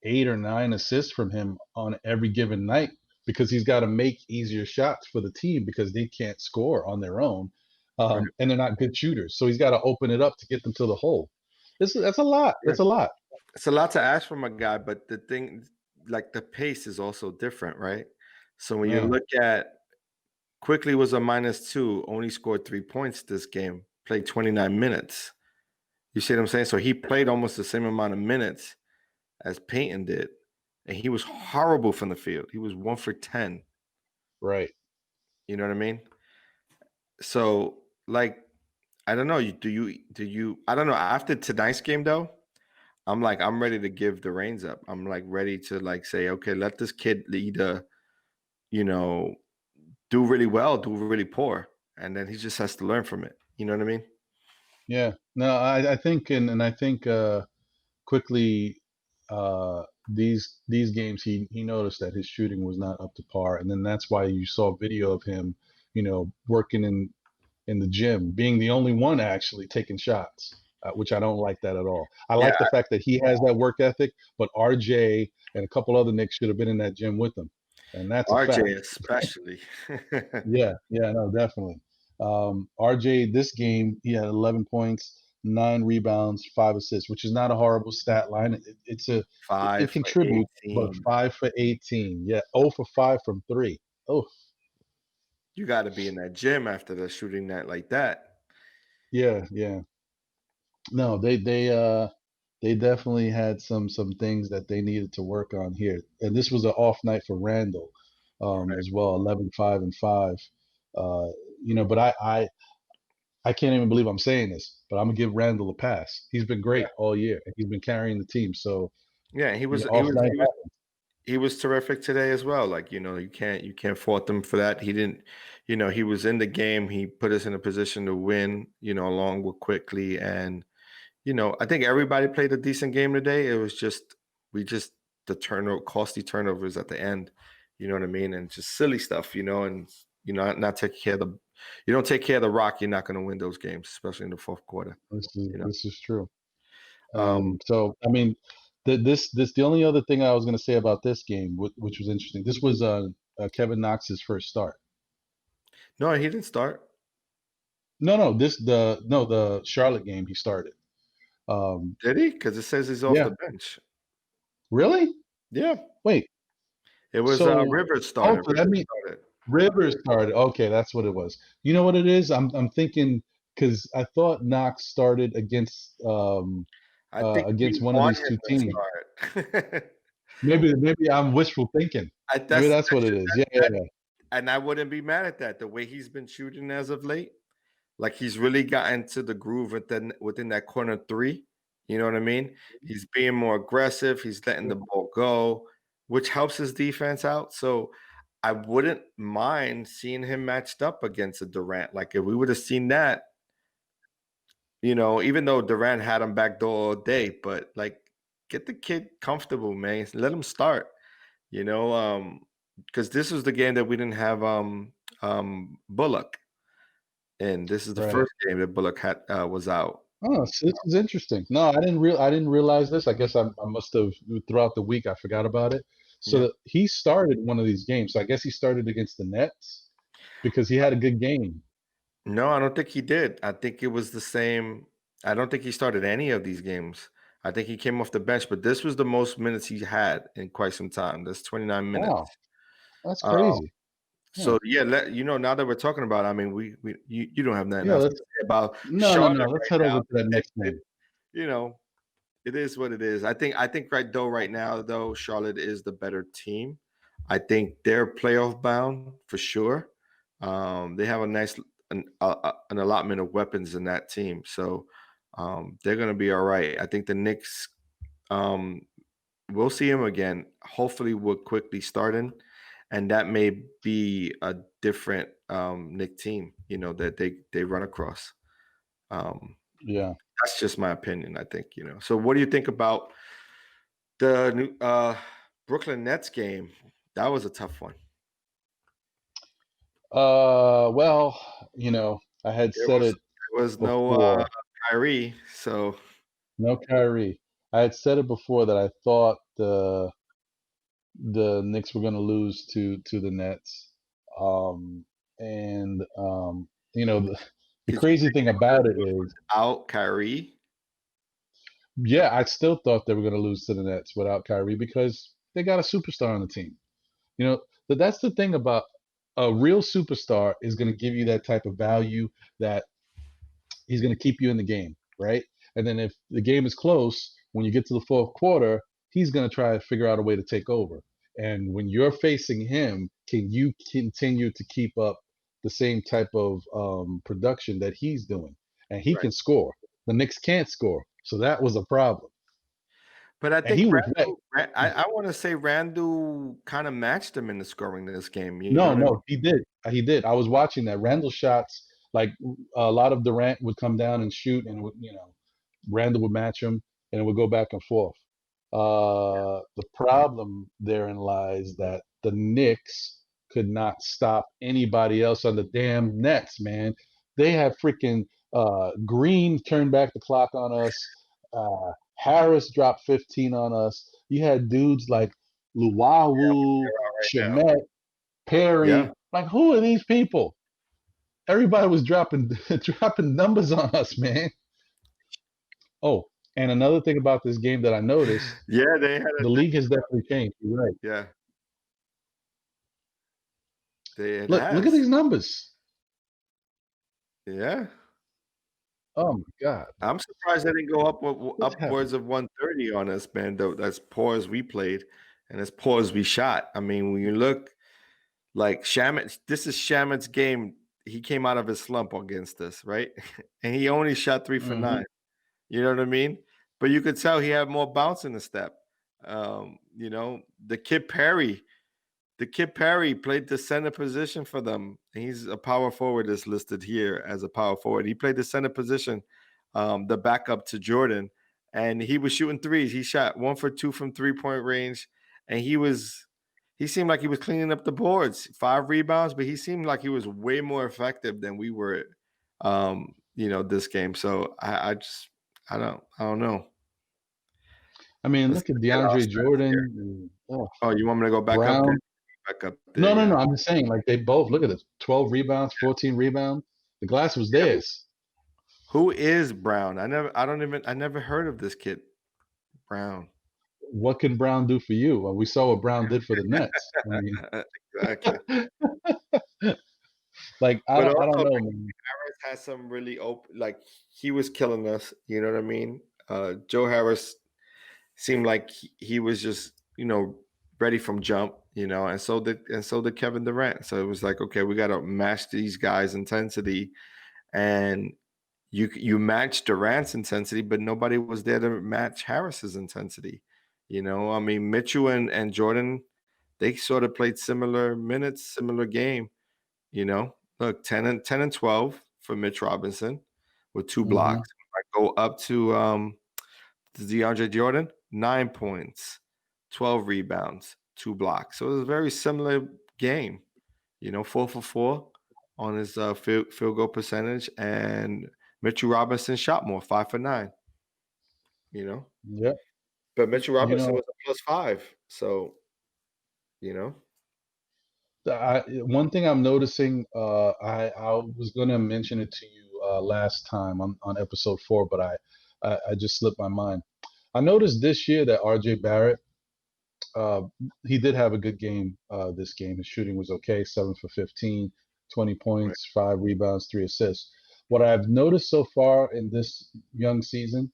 S1: or nine assists from him on every given night because he's got to make easier shots for the team because they can't score on their own,
S2: right,
S1: and they're not good shooters. So he's got to open it up to get them to the hole. That's a lot.
S2: right.
S1: That's a lot.
S2: It's a lot to ask from a guy, but the thing, like the pace is also different, right? So when you
S1: Yeah,
S2: look at Quickly was a -2, only scored 3 points this game, played 29 minutes. You see what I'm saying? So he played almost the same amount of minutes as Peyton did, and he was horrible from the field. He was 1 for 10.
S1: right.
S2: You know what I mean? So, like, I don't know. I don't know. After tonight's game, though, I'm ready to give the reins up. I'm like ready to like say, okay, let this kid either, you know, do really well, do really poor, and then he just has to learn from it. You know what I mean?
S1: Yeah. No, I think and I think quickly these games he noticed that his shooting was not up to par, and then that's why you saw video of him, working in the gym, being the only one actually taking shots, which I don't like that at all. I
S2: Yeah,
S1: like the fact that he has that work ethic, but RJ and a couple other Knicks should have been in that gym with him, and that's a
S2: RJ
S1: fact.
S2: especially.
S1: Yeah, yeah, no, definitely. RJ, this game, he had 11 points, 9 rebounds, 5 assists, which is not a horrible stat line. It
S2: 5 for
S1: contributes, but
S2: 18.
S1: 5 for 18. Yeah, 0 for 5 from three. Oh,
S2: You got to be in that gym after the shooting night like that.
S1: yeah, yeah. No, they definitely had some things that they needed to work on here. And this was an off night for Randall,
S2: Right.
S1: as well, 11, 5, and 5. Uh, but I can't even believe I'm saying this, but I'm gonna give Randall a pass. He's been great all year, and he's been carrying the team. So,
S2: Yeah, he was he
S1: off
S2: was
S1: night.
S2: he was he was terrific today as well. Like, you can't fault him for that. He didn't, he was in the game. He put us in a position to win, along with Quickly. And, I think everybody played a decent game today. It was just we just the costly turnovers at the end, you know what I mean? And just silly stuff, and not taking care of you don't take care of the rock, you're not gonna win those games, especially in the fourth quarter,
S1: This is
S2: you know.
S1: this is true.
S2: Um,
S1: So I mean, the only other thing I was gonna say about this game, which was interesting. This was Kevin Knox's first start.
S2: no, he didn't start.
S1: No, the Charlotte game he started. Um,
S2: Did he? Because it says he's off
S1: yeah,
S2: the bench.
S1: really?
S2: Yeah.
S1: Wait,
S2: It was,
S1: so
S2: Rivers
S1: oh,
S2: started.
S1: so that
S2: Rivers
S1: means
S2: started.
S1: Rivers started. Okay, that's what it was. You know what it is? I'm thinking because I thought Knox started
S2: I think we
S1: against one of
S2: want
S1: these
S2: him
S1: two
S2: to
S1: teams.
S2: start.
S1: Maybe I'm wishful thinking. Maybe that's what
S2: That's
S1: it
S2: just
S1: is. Yeah, yeah,
S2: that
S1: yeah.
S2: and I wouldn't be mad at that. The way he's been shooting as of late, like he's really gotten to the groove within that corner three. You know what I mean? He's being more aggressive. He's letting the ball go, which helps his defense out. So I wouldn't mind seeing him matched up against a Durant. Like if we would have seen that, even though Durant had him back door all day, but like get the kid comfortable, man. Let him start. You know, because this was the game that we didn't have Bullock, and this is the
S1: Right.
S2: first game that Bullock had was out.
S1: Oh, so this is interesting. No, I didn't realize this. I guess I must have throughout the week I forgot about it. So
S2: Yeah.
S1: he started one of these games. So I guess he started against the Nets because he had a good game.
S2: No, I don't think he did. I think it was the same. I don't think he started any of these games. I think he came off the bench, but this was the most minutes he had in quite some time. That's 29 minutes.
S1: Wow, that's
S2: Uh,
S1: crazy. Yeah.
S2: So yeah, now that we're talking about, I mean, you don't have nothing
S1: Yeah.
S2: else to
S1: Let's
S2: say about
S1: no.
S2: Charlotte
S1: Let's
S2: right
S1: head over
S2: now.
S1: to that next
S2: It,
S1: game.
S2: you know, it is what it is. I think right now though, Charlotte is the better team. I think they're playoff bound for sure. They have a nice an allotment of weapons in that team, so they're going to be all right. I think the Knicks. Um, we'll see him again. Hopefully, we're quickly starting, and that may be a different Nick team. That they run across. Um,
S1: Yeah.
S2: that's just my opinion. I think. So, what do you think about the new Brooklyn Nets game? That was a tough one.
S1: Well, I had
S2: There
S1: said
S2: was
S1: it
S2: there was no
S1: before.
S2: Kyrie, so
S1: No Kyrie. I had said it before that I thought the Knicks were going to lose to the Nets. And the
S2: did you
S1: crazy
S2: think
S1: thing
S2: they were
S1: about
S2: going
S1: it
S2: to lose
S1: is,
S2: without Kyrie?
S1: yeah, I still thought they were going to lose to the Nets without Kyrie because they got a superstar on the team. But that's the thing about a real superstar is going to give you that type of value that he's going to keep you in the game, right? And then if the game is close, when you get to the fourth quarter, he's going to try to figure out a way to take over. And when you're facing him, can you continue to keep up the same type of production that he's doing? And he
S2: Right.
S1: can score. The Knicks can't score, so that was a problem.
S2: But I
S1: And
S2: think
S1: he was wet.
S2: I want to say Randall kind of matched him in the scoring this game. You know
S1: No,
S2: what I mean?
S1: no, he did. He did. I was watching that. Randall shots, like a lot of Durant would come down and shoot, and Randall would match him, and it would go back and forth. The problem therein lies that the Knicks could not stop anybody else on the damn Nets, man. They had freaking Green turned back the clock on us. Harris dropped 15 on us. You had dudes like Luwawu,
S2: Right now.
S1: Shemet,
S2: Yeah.
S1: Perry. Like, who are these people? Everybody was dropping dropping numbers on us, man. Oh, and another thing about this game that I noticed,
S2: Yeah, they had a
S1: the league has definitely changed. You're right.
S2: yeah. It
S1: Look at
S2: has.
S1: these numbers.
S2: Yeah.
S1: Oh my God,
S2: I'm surprised they didn't go
S1: what's happening?
S2: upwards of 130 on us, man. Though as poor as we played and as poor as we shot. I mean, when you look like Shamet, this is Shamet's game. He came out of his slump against us, right? And he only shot 3 for
S1: Hmm.
S2: 9. You know what I mean? But you could tell he had more bounce in the step. The kid Perry played the center position for them. He's a power forward is listed here as a power forward. He played the center position, the backup to Jordan, and he was shooting threes. He shot 1 for 2 from 3-point range, and he seemed like he was cleaning up the boards. 5 rebounds, but he seemed like he was way more effective than we were. This game. So I don't know.
S1: I mean,
S2: Let's
S1: look at
S2: get our
S1: DeAndre
S2: stats here.
S1: Jordan. And, oh,
S2: Oh, you want me to go back up there?
S1: Brown.
S2: Back up there,
S1: No, no,
S2: yeah.
S1: no. I'm just saying, like they both look at this: 12 rebounds, 14 rebounds. The glass was
S2: Yeah.
S1: theirs.
S2: Who is Brown? I never heard of this kid, Brown.
S1: What can Brown do for you? Well, we saw what Brown did for the Nets. I mean,
S2: Exactly.
S1: like
S2: But
S1: I don't
S2: also,
S1: know,
S2: like,
S1: man.
S2: Harris has some really open, like he was killing us. You know what I mean? Joe Harris seemed like he was just ready from jump. And so did Kevin Durant. So it was like, okay, we got to match these guys' intensity, and you match Durant's intensity, but nobody was there to match Harris's intensity. I mean, Mitchell and Jordan, they sort of played similar minutes, similar game. Look, 10 and 12 for Mitch Robinson with 2
S1: Hmm.
S2: blocks. I go up to DeAndre Jordan, 9 points, 12 rebounds, 2 blocks. So it was a very similar game. 4 for 4 on his field goal percentage, and Mitchell Robinson shot more, 5 for 9. You know,
S1: Yeah.
S2: but Mitchell
S1: You
S2: Robinson
S1: know,
S2: was a +5. So you know,
S1: one thing I'm noticing, I was gonna mention it to you last time on episode 4, but I just slipped my mind. I noticed this year that RJ Barrett uh, he did have a good game this game. His shooting was okay, 7 for 15, 20
S2: Right.
S1: points, 5 rebounds, 3 assists. What I've noticed so far in this young season,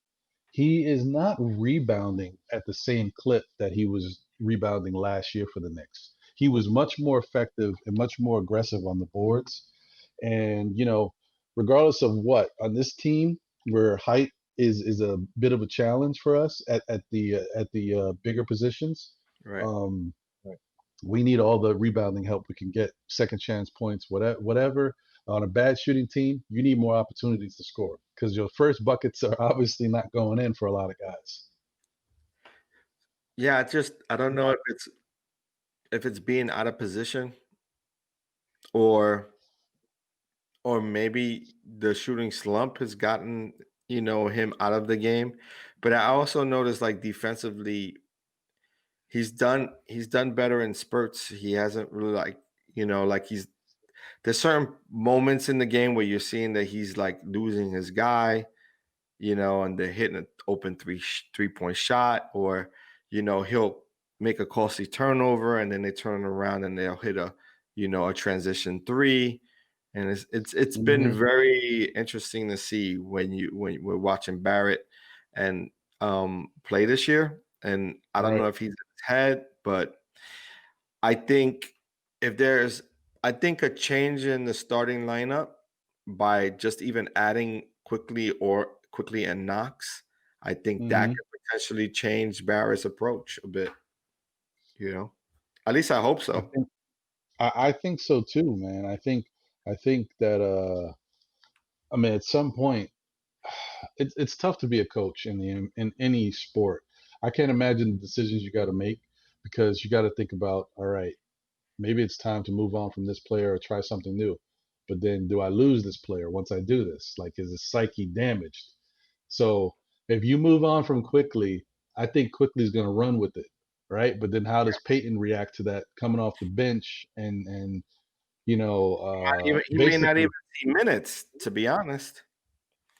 S1: he is not rebounding at the same clip that he was rebounding last year for the Knicks. He was much more effective and much more aggressive on the boards. And, regardless of what, on this team where height is a bit of a challenge for us at the bigger positions,
S2: Right.
S1: um, we need all the rebounding help we can get, second chance points, whatever. On a bad shooting team, you need more opportunities to score because your first buckets are obviously not going in for a lot of guys.
S2: Yeah, I don't know if it's being out of position or maybe the shooting slump has gotten, him out of the game. But I also noticed like defensively, he's done better in spurts. He hasn't really like there's certain moments in the game where you're seeing that he's like losing his guy, and they're hitting an open 3-point shot, or he'll make a costly turnover and then they turn around and they'll hit a transition three, and it's been
S1: Hmm.
S2: very interesting to see when we're watching Barrett and play this year. And I don't
S1: Right.
S2: know if he's in his head, but I think if there's, I think a change in the starting lineup by just even adding quickly and Knox, I think that
S1: Hmm.
S2: could potentially change Barrett's approach a bit. You know, at least I hope
S1: I
S2: so.
S1: think I think so too, man. I think that I mean at some point it's tough to be a coach in any sport. I can't imagine the decisions you got to make because you got to think about, all right, maybe it's time to move on from this player or try something new. But then do I lose this player once I do this? Like, is his psyche damaged? So if you move on from Quickly, I think Quickly's going to run with it, right? But then how does Peyton react to that coming off the bench and
S2: He may not even
S1: basically
S2: see minutes, to be honest.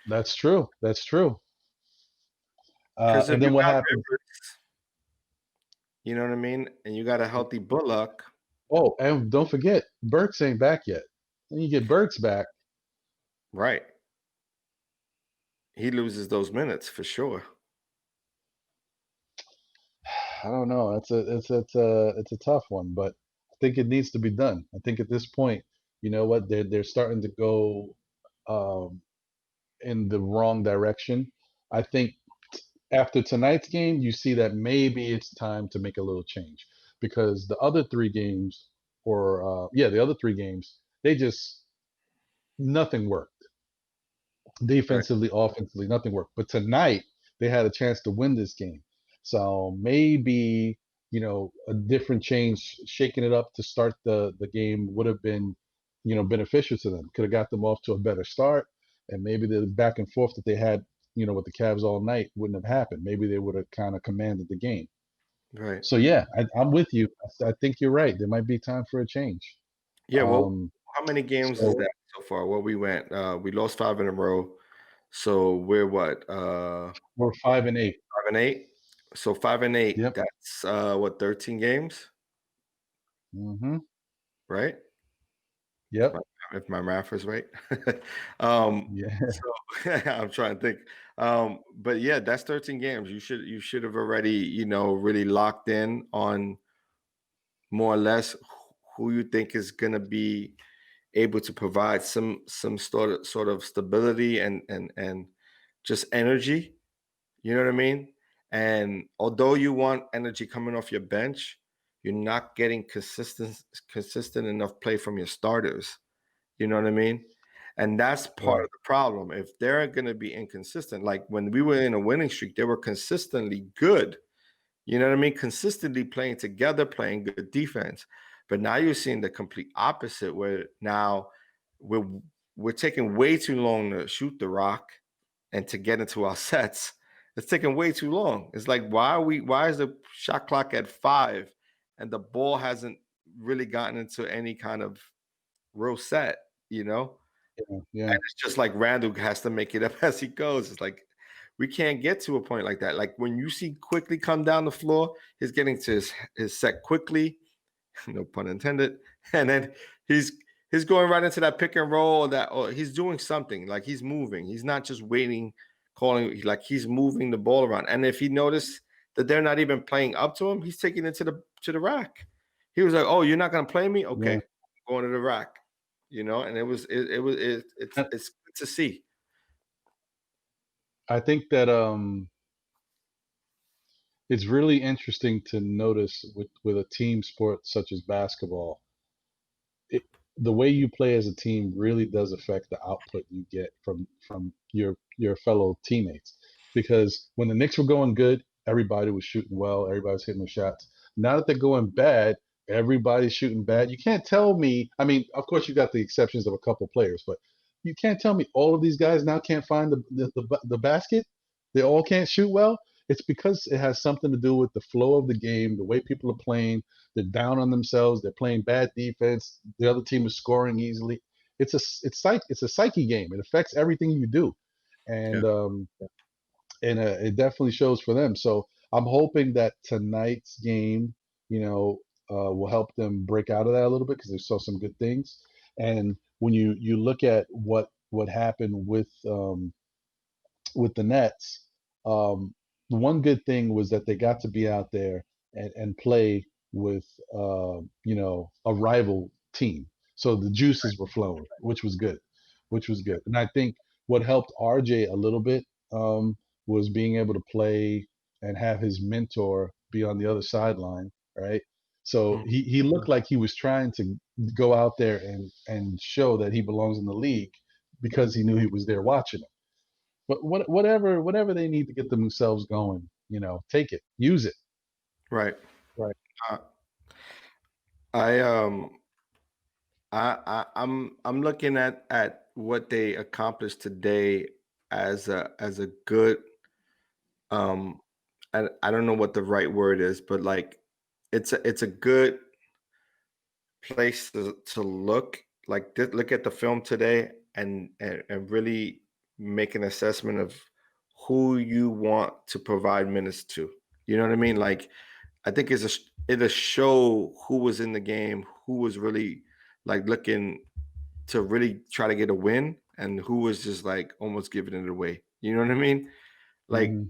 S1: that's true. That's true.
S2: Because if
S1: And
S2: you
S1: then what
S2: got
S1: happens?
S2: Rivers, you know what I mean, and you got a healthy Bullock,
S1: Oh, and don't forget, Burks ain't back yet. When you get Burks back,
S2: right? He loses those minutes for sure.
S1: I don't know. It's a tough one, but I think it needs to be done. I think at this point, you know what, they're starting to go um, in the wrong direction. I think after tonight's game, you see that maybe it's time to make a little change because the other three games, or the other three games, they just nothing worked.
S2: Right,
S1: Defensively, offensively, nothing worked. But tonight they had a chance to win this game. So maybe, a different change, shaking it up to start the game would have been, beneficial to them. Could have got them off to a better start. And maybe the back and forth that they had, with the Cavs all night wouldn't have happened. Maybe they would have kind of commanded the game.
S2: right.
S1: So yeah, I'm with you. I think you're right. There might be time for a change.
S2: Yeah, well,
S1: Um,
S2: how many games is
S1: so
S2: that so far? Well, we lost 5 in a row. So we're what?
S1: we're 5-8.
S2: 5 and 8. So 5 and 8,
S1: Yep.
S2: that's what, 13 games,
S1: Hmm.
S2: right? If
S1: Yep.
S2: my if my math is right. Um,
S1: Yeah.
S2: so I'm trying to think. But yeah, that's 13 games. You should have already, really locked in on more or less who you think is gonna be able to provide some sort of stability and just energy. You know what I mean? And although you want energy coming off your bench, you're not getting consistent enough play from your starters. You know what I mean? And that's part
S1: Right.
S2: of the problem. If they're going to be inconsistent, like when we were in a winning streak, they were consistently good. You know what I mean? Consistently playing together, playing good defense. But now you're seeing the complete opposite, where now we're we're taking way too long to shoot the rock and to get into our sets. It's taking way too long. It's like why is the shot clock at 5 and the ball hasn't really gotten into any kind of real set?
S1: Yeah. Yeah.
S2: And it's just like Randall has to make it up as he goes. It's like We can't get to a point like that. Like when you see Quickly come down the floor, he's getting to his set quickly, no pun intended, and then he's going right into that pick and roll, that or he's doing something, like he's moving. He's not just waiting, calling, like he's moving the ball around. And if he noticed that they're not even playing up to him, he's taking it to the rack. He was like, "Oh, you're not gonna play me? Okay,
S1: Yeah.
S2: I'm going to the rack." And
S1: And
S2: it's good to see.
S1: I think that it's really interesting to notice with a team sport such as basketball, it, the way you play as a team really does affect the output you get from your fellow teammates. Because when the Knicks were going good, everybody was shooting well, everybody was hitting the shots. Now that they're going bad, everybody's shooting bad. You can't tell me. I mean, of course, you got the exceptions of a couple players, but you can't tell me all of these guys now can't find the basket. They all can't shoot well. It's because it has something to do with the flow of the game, the way people are playing. They're down on themselves. They're playing bad defense. The other team is scoring easily. It's a psyche game. It affects everything you do,
S2: Yeah.
S1: and it definitely shows for them. So I'm hoping that tonight's game, will help them break out of that a little bit because they saw some good things. And when you look at what happened with the Nets, one good thing was that they got to be out there and play with a rival team. So the juices were flowing, which was good. And I think what helped RJ a little bit was being able to play and have his mentor be on the other sideline, right? So
S2: Mhm.
S1: he looked like he was trying to go out there and show that he belongs in the league because he knew he was there watching him. But whatever they need to get themselves going, take it, use it.
S2: Right.
S1: Right.
S2: Uh, I I'm looking at what they accomplished today as a good, um I don't know what the right word is, but like it's a good place to look, like look at the film today and really make an assessment of who you want to provide minutes to. You know what I mean? Like I think it'll show who was in the game, who was really like looking to really try to get a win, and who was just like almost giving it away. You know what I mean? Like
S1: Hmm.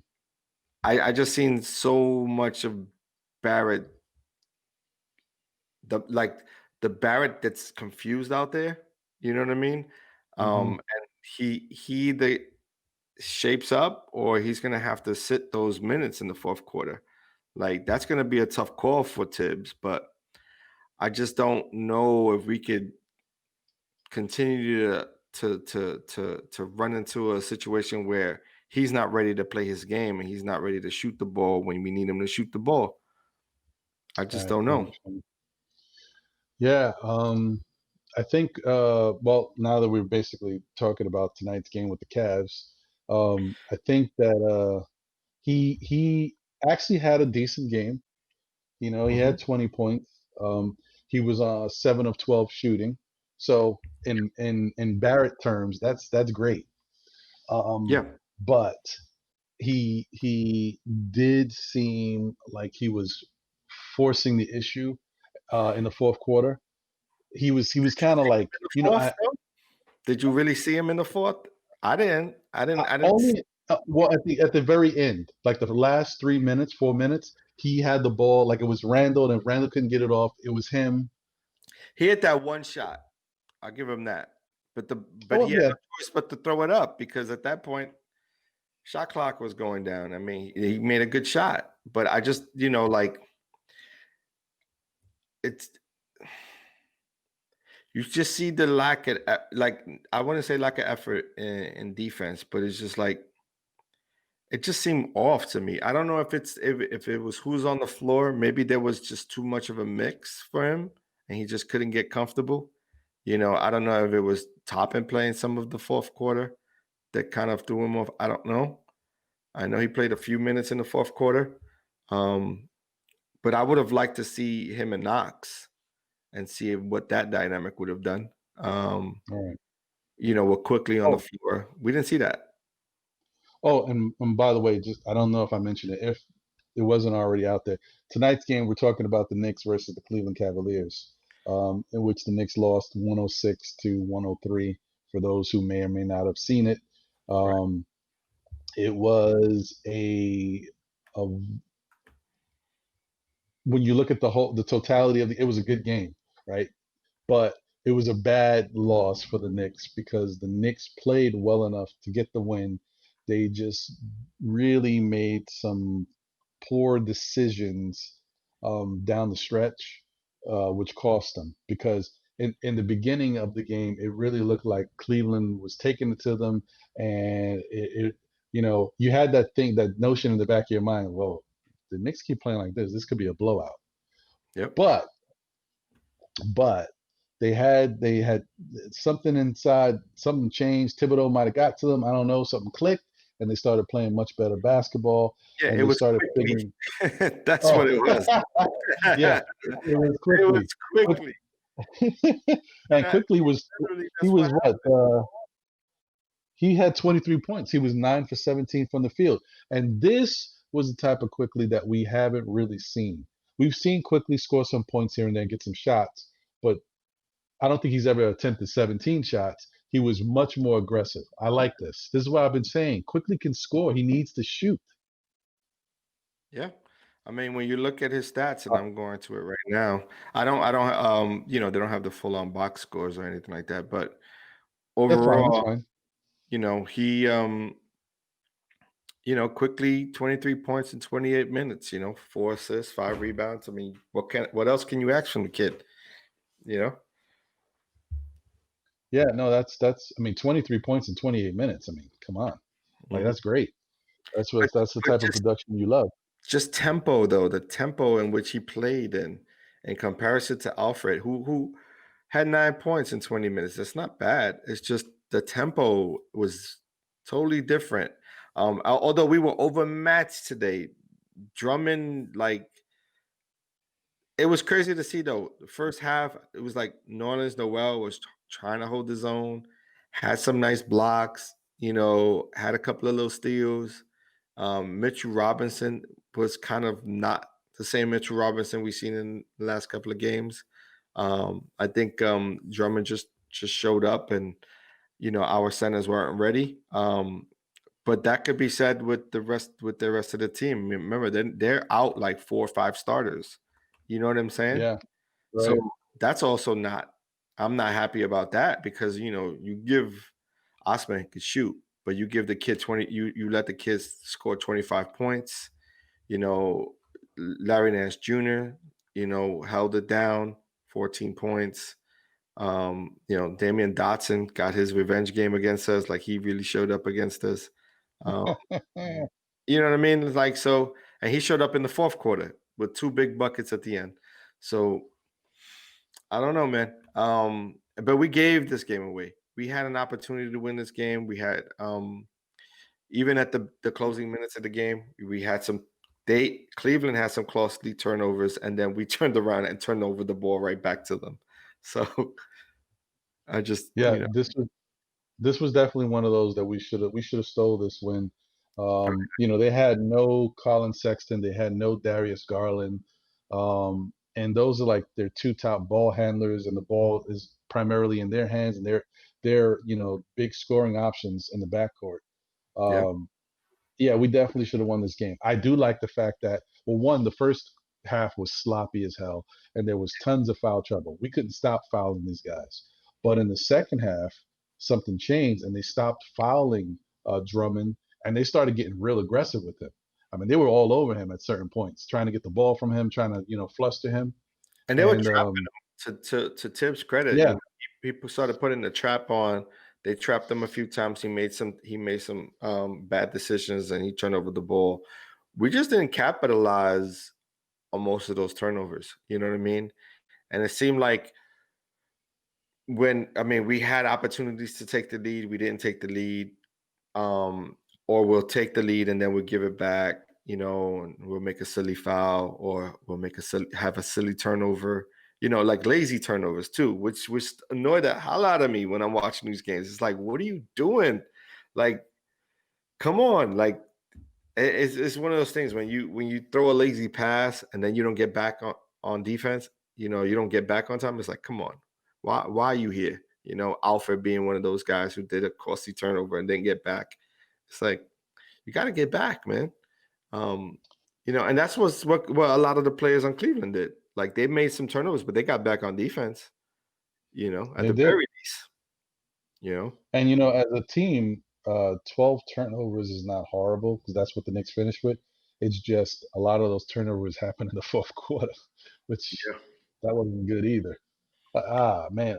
S2: I just seen so much of Barrett, like the Barrett that's confused out there. You know what I mean?
S1: Hmm.
S2: And he the shapes up, or he's gonna have to sit those minutes in the fourth quarter. Like that's gonna be a tough call for Tibbs, but I just don't know if we could continue to run into a situation where he's not ready to play his game and he's not ready to shoot the ball when we need him to shoot the ball. I just
S1: I
S2: don't know.
S1: understand. Yeah. I think. Well, now that we're basically talking about tonight's game with the Cavs, I think that he actually had a decent game. He
S2: Mhm.
S1: had 20 points. He was 7 of 12 shooting. So in Barrett terms, that's great.
S2: Yeah.
S1: But he did seem like he was forcing the issue in the fourth quarter. He was kind of like,
S2: In the fourth,
S1: I
S2: though? Did you really see him in the fourth? I didn't. I didn't see.
S1: only well at the very end, like the last 3 minutes, 4 minutes, he had the ball like it was Randall, and if Randall couldn't get it off, it was him.
S2: He hit that one shot. I'll give him that. But
S1: Oh
S2: he had
S1: yeah,
S2: no choice but to throw it up, because at that point, shot clock was going down. I mean, he made a good shot, but I just, like it's you just see the lack of like, I wouldn't say lack of effort in defense, but it's just like it just seemed off to me. I don't know if it was who's on the floor. Maybe there was just too much of a mix for him, and he just couldn't get comfortable. I don't know if it was Toppin playing some of the fourth quarter that kind of threw him off. I don't know. I know he played a few minutes in the fourth quarter, um, but I would have liked to see him and Knox and see what that dynamic would have done.
S1: all right.
S2: With Quickly on the
S1: Oh,
S2: floor, we didn't see that.
S1: Oh, and by the way, just I don't know if I mentioned it. If it wasn't already out there, tonight's game we're talking about the Knicks versus the Cleveland Cavaliers, in which the Knicks lost 106 to 103. For those who may or may not have seen it,
S2: Right.
S1: um, it was a when you look at the totality of it was a good game, right? But it was a bad loss for the Knicks because the Knicks played well enough to get the win. They just really made some poor decisions down the stretch, which cost them. Because in the beginning of the game, it really looked like Cleveland was taking it to them, and you had that notion in the back of your mind. Well, the Knicks keep playing like this could be a blowout.
S2: Yep.
S1: But but they had something inside, something changed. Thibodeau might have got to them. I don't know. Something clicked, and they started playing much better basketball,
S2: Yeah,
S1: and
S2: it
S1: they
S2: was
S1: started
S2: quickly.
S1: figuring.
S2: That's
S1: Oh,
S2: what it was.
S1: yeah, it was
S2: It was
S1: quickly.
S2: quickly.
S1: And
S2: That
S1: quickly was
S2: literally
S1: he
S2: that's what
S1: was what
S2: happened.
S1: he had 23 points. He was 9 for 17 from the field, and this was the type of quickly that we haven't really seen. We've seen quickly score some points here and there, and get some shots, but I don't think he's ever attempted 17 shots. He was much more aggressive. I like this. This is what I've been saying. Quickly can score. He needs to shoot.
S2: Yeah. I mean, when you look at his stats, and
S1: Uh,
S2: I'm going to it right now, I don't, they don't have the full on box scores or anything like that, but
S1: that's fine. That's
S2: overall,
S1: fine.
S2: he, quickly 23 points in 28 minutes, 4 assists, 5 rebounds. I mean, what else can you ask from the kid? You know?
S1: Yeah, no, that's. I mean, 23 points in 28 minutes. I mean, come on, like
S2: Mhm.
S1: that's great.
S2: But
S1: That's the
S2: but
S1: type of production you love.
S2: just tempo though, the tempo in which he played in comparison to Alfred, who had 9 points in 20 minutes. That's not bad. It's just the tempo was totally different. Although we were overmatched today, Drummond, like, it was crazy to see though. The first half, it was like Norland's Noel was trying to hold his own, had some nice blocks, had a couple of little steals. Mitchell Robinson was kind of not the same Mitchell Robinson we've seen in the last couple of games. I think Drummond just showed up, and our centers weren't ready. But that could be said with the rest of the team. Remember, they're out like 4 or 5 starters. You know what I'm saying?
S1: Yeah,
S2: So
S1: right.
S2: that's also not. I'm not happy about that because you give Osman could shoot, but you give the kid 20. You let the kids score 25 points. You know, Larry Nance Jr. Held it down, 14 points. Damian Dotson got his revenge game against us. Like, he really showed up against us. Um, you know what I mean? Like, so, and he showed up in the fourth quarter with 2 big buckets at the end. So I don't know, man. But we gave this game away. We had an opportunity to win this game. We had even at the closing minutes of the game, we had Cleveland had some costly turnovers, and then we turned around and turned over the ball right back to them. So I just,
S1: Yeah, this was definitely one of those that we should have stole this win. They had no Colin Sexton, they had no Darius Garland, and those are like their two top ball handlers, and the ball is primarily in their hands, and they're big scoring options in the backcourt.
S2: yeah.
S1: Um, yeah, we definitely should have won this game. I do like the fact that, well, one, the first half was sloppy as hell, and there was tons of foul trouble. We couldn't stop fouling these guys. But in the second half, something changed, and they stopped fouling Drummond, and they started getting real aggressive with him. I mean, they were all over him at certain points, trying to get the ball from him, trying to fluster him,
S2: And they were
S1: and
S2: trapping him. To Tibbs' credit,
S1: yeah,
S2: people started putting the trap on. They trapped him a few times. He made some bad decisions, and he turned over the ball. We just didn't capitalize on most of those turnovers. You know what I mean? And it seemed like we had opportunities to take the lead, we didn't take the lead. Or we'll take the lead and then we'll give it back, and we'll make a silly foul, or we'll have a silly turnover, like lazy turnovers too, which annoy the hell out of me when I'm watching these games. It's like, what are you doing? Like, come on, like it's one of those things when you throw a lazy pass and then you don't get back on defense, you know, you don't get back on time. It's like, come on, why are you here? You know, Alfred being one of those guys who did a costly turnover and didn't get back. It's like you got to get back, man. Um, you know, and that's what a lot of the players on Cleveland did. Like they made some turnovers, but they got back on defense. You know, at
S1: They
S2: the
S1: did.
S2: very least. You know,
S1: And, as a team, 12 turnovers is not horrible because that's what the Knicks finished with. It's just a lot of those turnovers happened in the fourth quarter, which
S2: yeah,
S1: that wasn't good either. Man.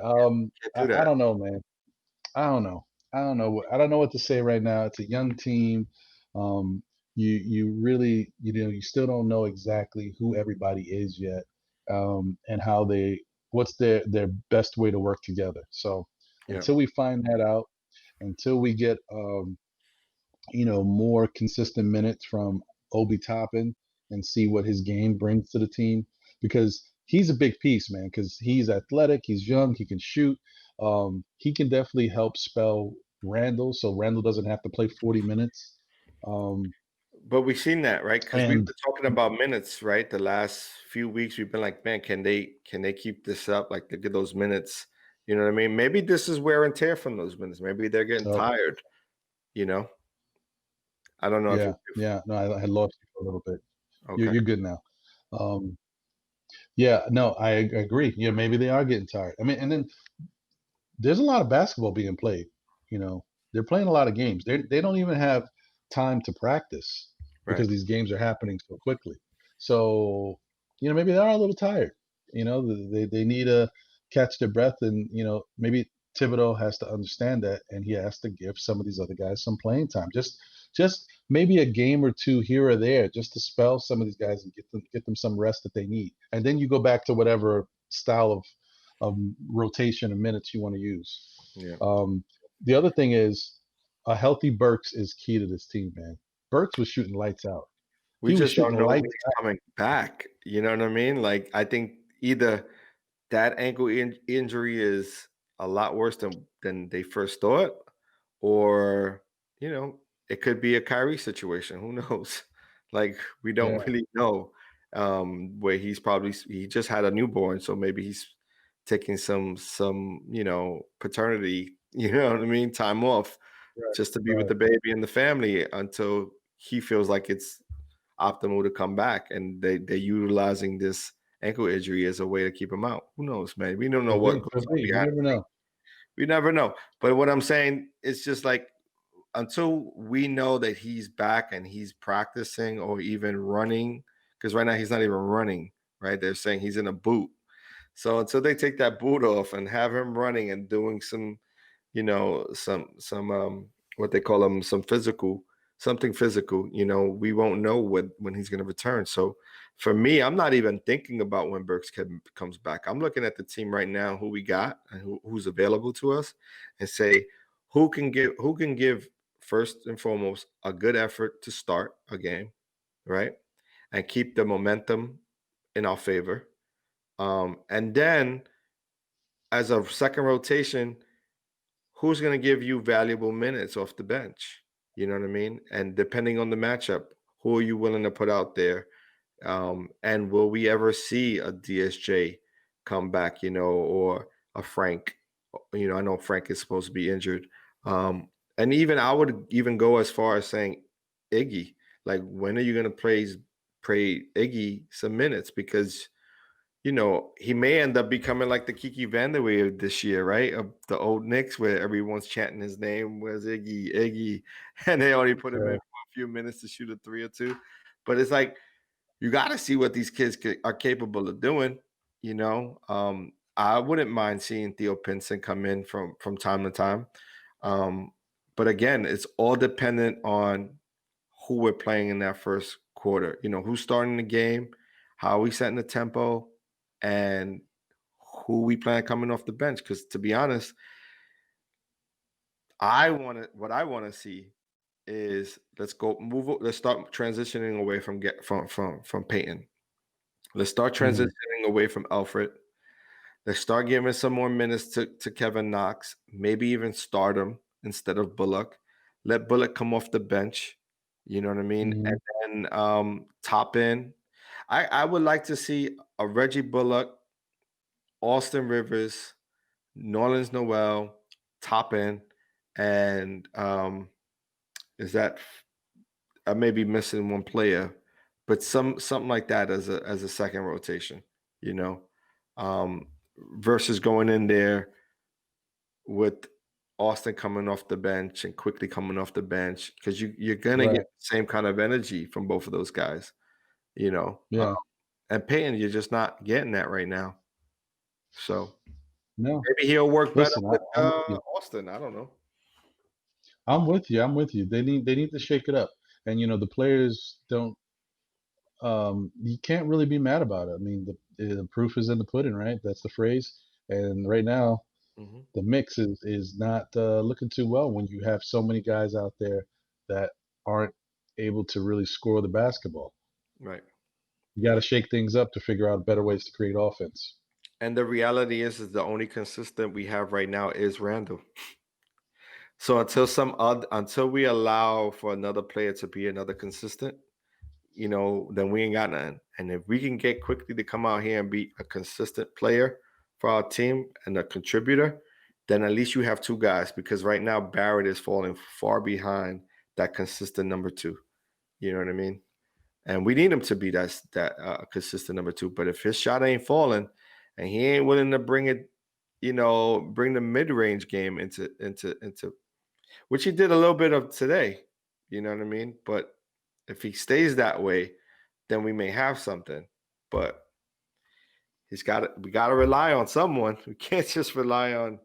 S2: can't do
S1: I
S2: that.
S1: don't know, man. I don't know. I don't know. I don't know what to say right now. It's a young team. Um, you really, you still don't know exactly who everybody is yet, and what's their best way to work together. So
S2: Yeah,
S1: until we find that out, until we get more consistent minutes from Obi Toppin and see what his game brings to the team because he's a big piece, man. Because he's athletic, he's young, he can shoot. He can definitely help spell Randall, so Randall doesn't have to play 40 minutes. Um,
S2: but we've seen that, right? Because we've
S1: and
S2: been talking about minutes, right? The last few weeks, we've been like, man, can they keep this up? Like, look at those minutes. You know what I mean? Maybe this is wear and tear from those minutes. Maybe they're getting
S1: oh,
S2: tired. You know, I don't know if
S1: yeah,
S2: you.
S1: yeah, no, I had lost you for a little bit. You're
S2: Okay,
S1: you're good now. Um, yeah, no, I agree. Yeah, maybe they are getting tired. I mean, and then there's a lot of basketball being played. They're playing a lot of games. They don't even have time to practice
S2: right.
S1: because these games are happening so quickly. So, maybe they are a little tired. They need to catch their breath, and maybe Thibodeau has to understand that, and he has to give some of these other guys some playing time. Just maybe a game or two here or there, just to spell some of these guys and get them some rest that they need, and then you go back to whatever style of rotation and minutes you want to use.
S2: Yeah.
S1: Um, the other thing is a healthy Burks is key to this team, man. Burks was shooting lights out.
S2: We
S1: He was
S2: just
S1: shooting
S2: don't know when
S1: lights
S2: he's
S1: out.
S2: coming back. You know what I mean? Like, I think either that ankle injury is a lot worse than they first thought, or you know, it could be a Kyrie situation. Who knows? Like, we
S1: Yeah,
S2: don't really know. Where he just had a newborn, so maybe he's taking some paternity. You know what I mean? Time off
S1: right,
S2: just to be with
S1: right.
S2: the baby and the family until he feels like it's optimal to come back, and they're utilizing this ankle injury as a way to keep him out. Who knows, man? We don't know
S1: Could
S2: what
S1: be,
S2: goes
S1: could
S2: on
S1: be. You
S2: behind
S1: never
S2: the scenes.
S1: know.
S2: We never know. But what I'm saying is just like until we know that he's back and he's practicing or even running, because right now he's not even running, right? They're saying he's in a boot. So until they take that boot off and have him running and doing some, some what they call them, something physical, we won't know when he's going to return. So for me, I'm not even thinking about when Burks comes back. I'm looking at the team right now, who we got and who's available to us, and say who can give first and foremost a good effort to start a game, right, and keep the momentum in our favor. And then as a second rotation, who's going to give you valuable minutes off the bench? You know what I mean? And depending on the matchup, who are you willing to put out there? And will we ever see a DSJ come back, or a Frank? I know Frank is supposed to be injured. And even I would even go as far as saying Iggy. Like, when are you going to pray Iggy some minutes? Because he may end up becoming like the Kiki Vandeweghe of this year, right? Of the old Knicks, where everyone's chanting his name, "Where's Iggy? Iggy?" And they only put him in
S1: Yeah,
S2: for a few minutes to shoot a three or two. But it's like you got to see what these kids are capable of doing. I wouldn't mind seeing Theo Pinson come in from time to time. Um, but again, it's all dependent on who we're playing in that first quarter. Who's starting the game, how are we setting the tempo, and who we plan coming off the bench. Because to be honest, what I want to see is let's start transitioning away from Peyton. Let's start
S1: mhm,
S2: transitioning away from Alfred. Let's start giving some more minutes to Kevin Knox, maybe even start him instead of Bullock. let Bullock come off the bench. You know what I mean?
S1: Mhm.
S2: And then top in. I would like to see a Reggie Bullock, Austin Rivers, Norland's Noel, top in, and is that I may be missing one player, but something like that as a second rotation, you know, versus going in there with Austin coming off the bench and quickly coming off the bench because you're gonna get
S1: Right.
S2: the same kind of energy from both of those guys, you know.
S1: Yeah.
S2: And Payton, you're just not getting that right now. So
S1: No.
S2: maybe he'll work better
S1: Listen,
S2: with
S1: I'm with you.
S2: Austin. I don't know.
S1: I'm with you. I'm with you. They need to shake it up. And the players don't you can't really be mad about it. I mean, the proof is in the pudding, right? That's the phrase. And right now,
S2: Hmm.
S1: the mix is not looking too well when you have so many guys out there that aren't able to really score the basketball.
S2: Right.
S1: You got to shake things up to figure out better ways to create offense.
S2: And the reality is the only consistent we have right now is Randall. So until we allow for another player to be another consistent, then we ain't got nothing. And if we can get quickly to come out here and be a consistent player for our team and a contributor, then at least you have two guys because right now Barrett is falling far behind that consistent number two. You know what I mean? And we need him to be that consistent number two. But if his shot ain't falling and he ain't willing to bring it, bring the mid range game into which he did a little bit of today. You know what I mean? But if he stays that way, then we may have something. But we got to rely on someone. We can't just rely on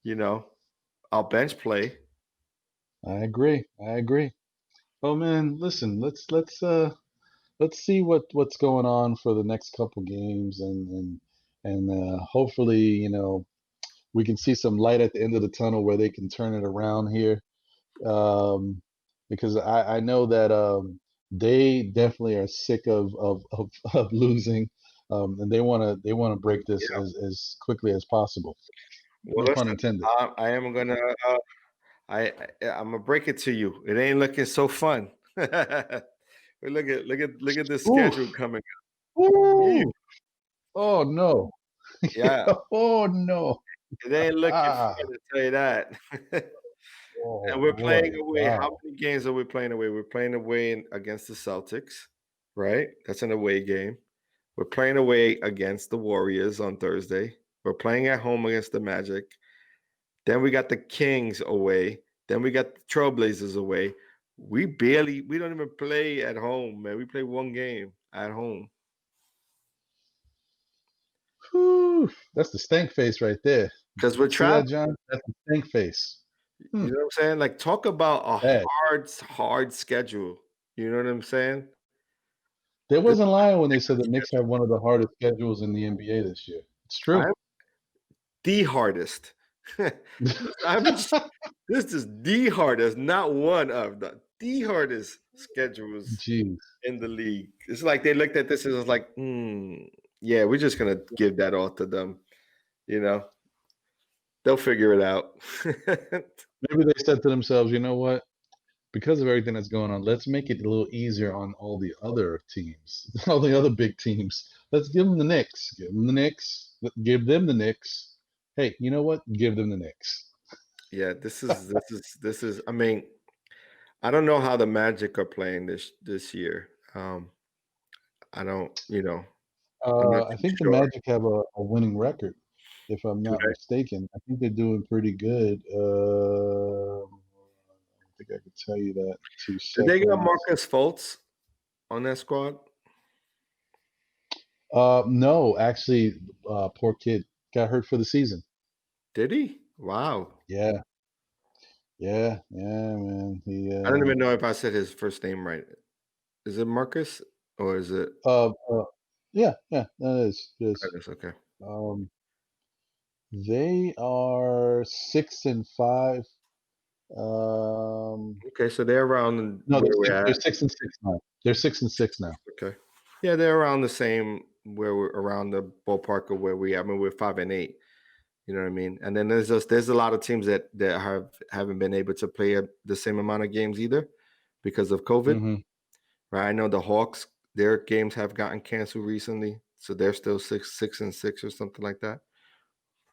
S2: you know our bench play.
S1: I agree. I agree. Oh man, listen, let's see what's going on for the next couple games and hopefully, we can see some light at the end of the tunnel where they can turn it around here. Um, because I know that they definitely are sick of losing, and they wanna break this
S2: Yeah.
S1: as quickly as possible.
S2: Well,
S1: No pun
S2: listen,
S1: intended.
S2: I am gonna I'm gonna break it to you. It ain't looking so fun. Look at the
S1: Oof.
S2: schedule coming up.
S1: Ooh. Oh no.
S2: Yeah,
S1: Oh no.
S2: it ain't looking
S1: Ah.
S2: fun to tell you that.
S1: Oh
S2: And we're playing
S1: boy.
S2: away. How
S1: Wow.
S2: many games are we playing away? We're playing away against the Celtics, right? That's an away game. We're playing away against the Warriors on Thursday. We're playing at home against the Magic. Then we got the Kings away. Then we got the Trailblazers away. We don't even play at home, man. We play one game at home.
S1: Whew. That's the stank face right there.
S2: Because we're
S1: See
S2: traveling.
S1: that, John? That's the stank face. Hmm.
S2: You know what I'm saying? Like, talk about a
S1: Bad.
S2: hard schedule. You know what I'm saying?
S1: They
S2: This
S1: wasn't lying when they said the Knicks have one of the hardest schedules in the NBA this year. It's true.
S2: I'm the hardest. I'm this is the hardest, not one of the hardest schedules
S1: Jeez.
S2: in the league. It's like they looked at this and was like, yeah, we're just gonna give that all to them. You know, they'll figure it out.
S1: Maybe they said to themselves, you know what? Because of everything that's going on, let's make it a little easier on all the other teams, all the other big teams. Let's give them the Knicks. Give them the Knicks. Give them the Knicks. Hey, you know what? Give them the Knicks.
S2: Yeah, this is. I mean, I don't know how the Magic are playing this year. I don't. I'm not
S1: I
S2: too
S1: think the
S2: sure.
S1: Magic have a winning record, if I'm
S2: Do
S1: not
S2: they?
S1: mistaken. I think they're doing pretty good. I think I could tell you that in two
S2: Did they got
S1: seconds.
S2: Marcus Fultz on that squad?
S1: No, actually, poor kid got hurt for the season.
S2: Did he? Wow.
S1: Yeah, yeah, man. He
S2: I don't even know if I said his first name right. Is it Marcus or is it
S1: uh, uh yeah, yeah, that is yes.
S2: Curtis? Okay.
S1: Um, they are 6-5.
S2: Okay, so they're around
S1: No,
S2: where we're
S1: they're
S2: at.
S1: 6-6 now. They're 6-6 now.
S2: Okay. Yeah, they're around the same where we're around the ballpark of where we are. I mean, we're 5-8. You know what I mean? And then there's a lot of teams that haven't been able to play the same amount of games either because of COVID.
S1: Hmm.
S2: Right? I know the Hawks, their games have gotten canceled recently, so they're still 6-6 or something like that,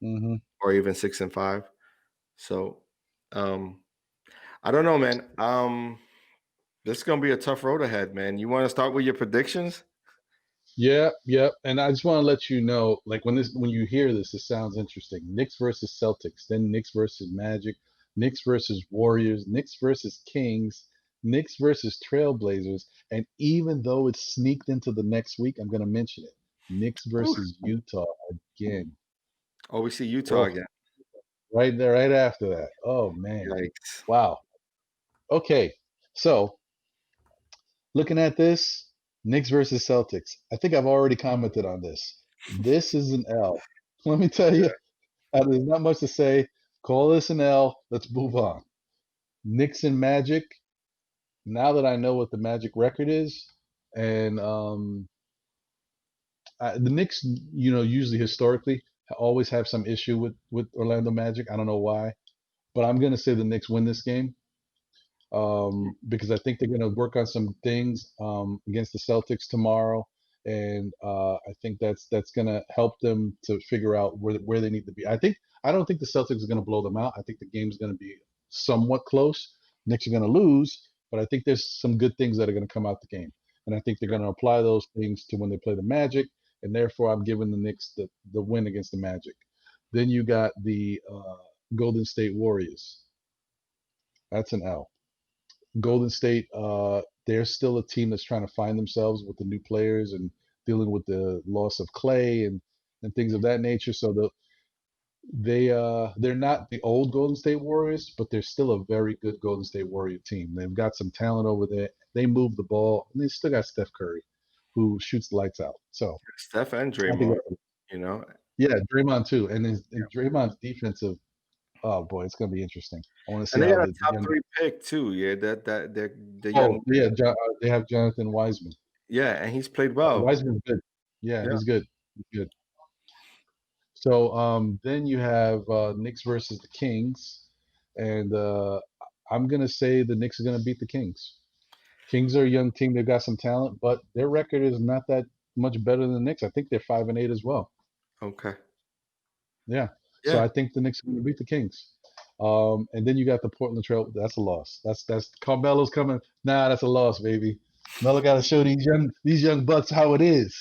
S1: Hmm.
S2: or even 6-5. So, um, I don't know, man. This is gonna be a tough road ahead, man. You want to start with your predictions?
S1: Yeah, yeah. And I just want to let you know, like when you hear this, it sounds interesting. Knicks versus Celtics, then Knicks versus Magic, Knicks versus Warriors, Knicks versus Kings, Knicks versus Trailblazers, and even though it's sneaked into the next week, I'm going to mention it. Knicks
S2: Whew.
S1: versus Utah again.
S2: Oh, we see Utah
S1: Oh,
S2: again.
S1: right there, right after that. Oh man,
S2: Yikes!
S1: wow. Okay, so looking at this, Knicks versus Celtics. I think I've already commented on this. This is an L. Let me tell you, there's not much to say. Call this an L. Let's move on. Knicks and Magic. Now that I know what the Magic record is, and the Knicks, usually historically always have some issue with Orlando Magic. I don't know why, but I'm gonna say the Knicks win this game. Because I think they're going to work on some things against the Celtics tomorrow, and I think that's going to help them to figure out where they need to be. I don't think the Celtics are going to blow them out. I think the game's going to be somewhat close. Knicks are going to lose, but I think there's some good things that are going to come out the game, and I think they're going to apply those things to when they play the Magic, and therefore I'm giving the Knicks the win against the Magic. Then you got the Golden State Warriors. That's an L. Golden State, they're still a team that's trying to find themselves with the new players and dealing with the loss of Clay and things of that nature. So they're not the old Golden State Warriors, but they're still a very good Golden State Warrior team. They've got some talent over there. They move the ball, and they still got Steph Curry, who shoots the lights out. So
S2: Steph and
S1: I think,
S2: Draymond. You know,
S1: yeah, Draymond too, and Draymond's defensive. Oh boy, it's going to be interesting. I want to see
S2: and they
S1: how
S2: got a
S1: the
S2: top
S1: young.
S2: three pick too. Yeah, that they're the young.
S1: Oh yeah, they have Jonathan Wiseman.
S2: Yeah, and he's played well.
S1: Wiseman's good. Yeah,
S2: Yeah,
S1: he's good. He's good. So then you have Knicks versus the Kings, and I'm gonna say the Knicks are gonna beat the Kings. Kings are a young team; they've got some talent, but their record is not that much better than the Knicks. I think they're 5-8 as well.
S2: okay.
S1: Yeah, so
S2: Yeah,
S1: I think the Knicks are gonna beat the Kings. And then you got the Portland Trail. That's a loss. That's Carmelo's coming. Nah, that's a loss, baby. Melo got to show these young bucks how it is.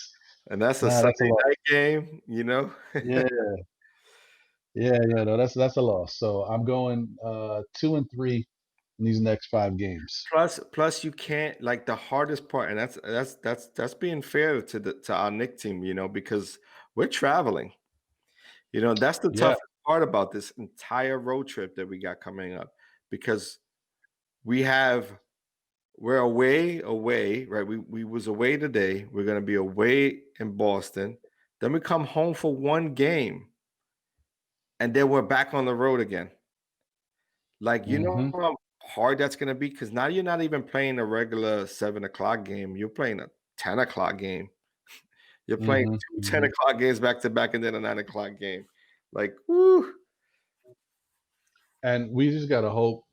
S2: and that's a
S1: Nah, that's a
S2: Sunday
S1: loss.
S2: night game. You know.
S1: Yeah. Yeah, no, that's a loss. So I'm going 2-3 in these next 5 games.
S2: Plus, you can't like the hardest part, and that's being fair to our Nick team, because we're traveling. That's the
S1: Yeah.
S2: toughest part about this entire road trip that we got coming up, because we have we're away, right? We was away today. We're gonna be away in Boston. Then we come home for one game, and then we're back on the road again. Like, you know
S1: Hmm.
S2: how hard that's gonna be? Because now you're not even playing a regular 7 o'clock game. You're playing a 10 o'clock game. You're playing
S1: Hmm.
S2: two ten
S1: Hmm.
S2: o'clock games back to back and then a 9 o'clock game. Like, woo.
S1: And we just gotta hope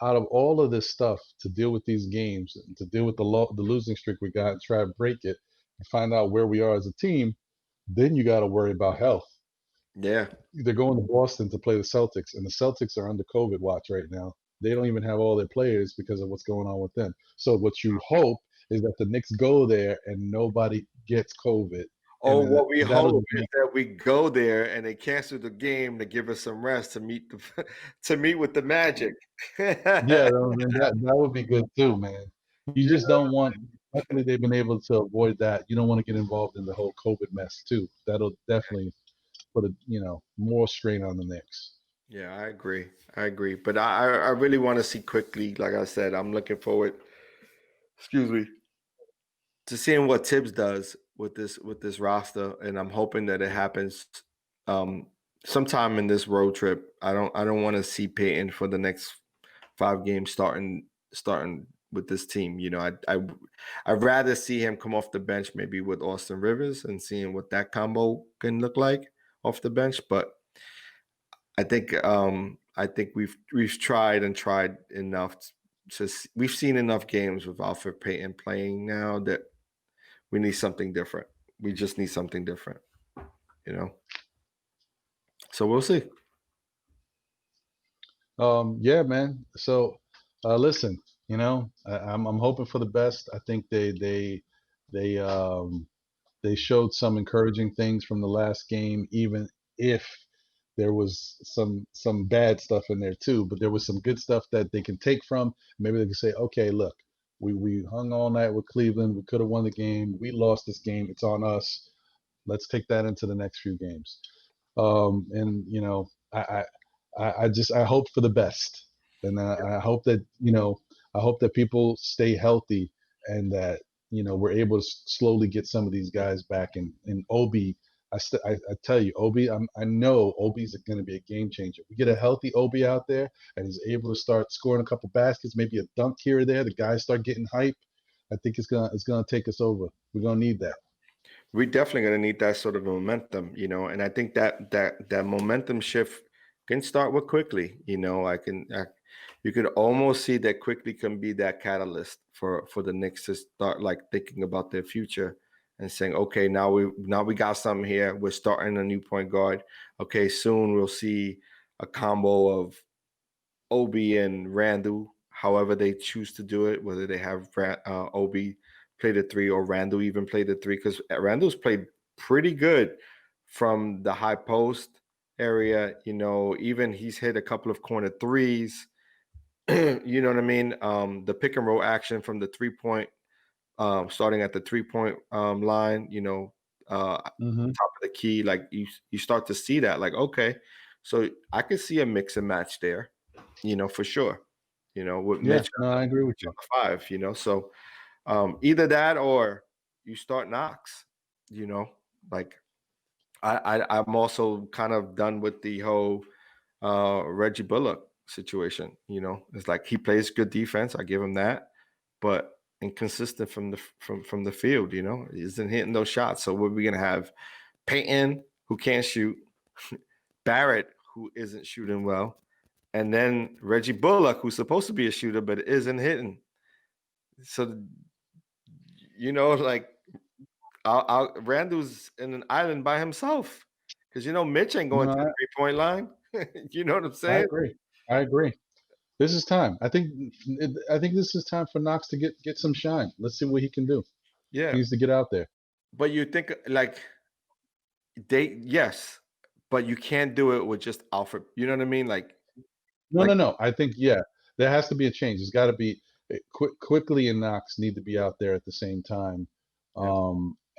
S1: out of all of this stuff to deal with these games and to deal with the losing streak we got and try to break it and find out where we are as a team, then you got to worry about health.
S2: Yeah.
S1: They're going to Boston to play the Celtics, and the Celtics are under COVID watch right now. They don't even have all their players because of what's going on with them. So what you hope is that the Knicks go there and nobody gets COVID, and
S2: Oh, what we
S1: that'll
S2: hope
S1: just
S2: is
S1: make.
S2: that we go there and they cancel the game to give us some rest to meet the to meet with the Magic.
S1: Yeah, that would be good too, man. You just don't want. Luckily, they've been able to avoid that. You don't want to get involved in the whole COVID mess too. That'll definitely put more strain on the Knicks.
S2: Yeah, I agree. I agree. But I really want to see quickly. Like I said, I'm looking forward, excuse me, to seeing what Tibbs does with this roster, and I'm hoping that it happens um, sometime in this road trip. I don't want to see Peyton for the next 5 games starting with this team. I'd rather see him come off the bench maybe with Austin Rivers and seeing what that combo can look like off the bench. But I think we've tried and tried enough we've seen enough games with Alfred Payton playing now that we need something different. We just need something different, you know. So we'll see.
S1: Yeah, man. So, listen, I'm hoping for the best. I think they they showed some encouraging things from the last game, even if there was some bad stuff in there too. But there was some good stuff that they can take from. Maybe they can say, okay, look, we hung all night with Cleveland. We could have won the game. We lost this game. It's on us. Let's take that into the next few games. And I hope for the best, and I hope that I hope that people stay healthy, and that we're able to slowly get some of these guys back. And Obi, I tell you, Obi, I know Obi's going to be a game changer. We get a healthy Obi out there, and he's able to start scoring a couple baskets, maybe a dunk here or there. The guys start getting hype. I think it's gonna take us over. We're gonna need that.
S2: We're definitely going to need that sort of momentum, and I think that momentum shift can start with quickly. You could almost see that quickly can be that catalyst for the Knicks to start like thinking about their future and saying, okay, now we got something here. We're starting a new point guard. Okay, soon we'll see a combo of Obi and Randall, however they choose to do it, whether they have Obi play the three or Randall even play the three, because Randall's played pretty good from the high post area. Even he's hit a couple of corner threes. You know what I mean? The pick and roll action from the 3-point, starting at the 3-point line,
S1: Hmm.
S2: top of the key, like you start to see that, like, okay, so I could see a mix and match there, for sure. With
S1: Yeah,
S2: Mitch
S1: no, I agree with you.
S2: on the five, so either that or you start Knox, like I'm also kind of done with the whole Reggie Bullock situation. It's like he plays good defense, I give him that, but inconsistent from the field. He isn't hitting those shots. So what are we gonna have? Peyton, who can't shoot, Barrett, who isn't shooting well, and then Reggie Bullock, who's supposed to be a shooter but isn't hitting. So like Randall's in an island by himself, because Mitch ain't going
S1: No,
S2: to the 3-point line. You know what I'm
S1: I
S2: saying?
S1: agree. I agree. This is time. I think this is time for Knox to get some shine. Let's see what he can do. He
S2: Yeah,
S1: needs to get out there.
S2: but you think like yes, but you can't do it with just Alfred. You know what I mean?
S1: No,
S2: Like
S1: no, no. I think there has to be a change. It's got to be quickly, and Knox need to be out there at the same time,
S2: yeah.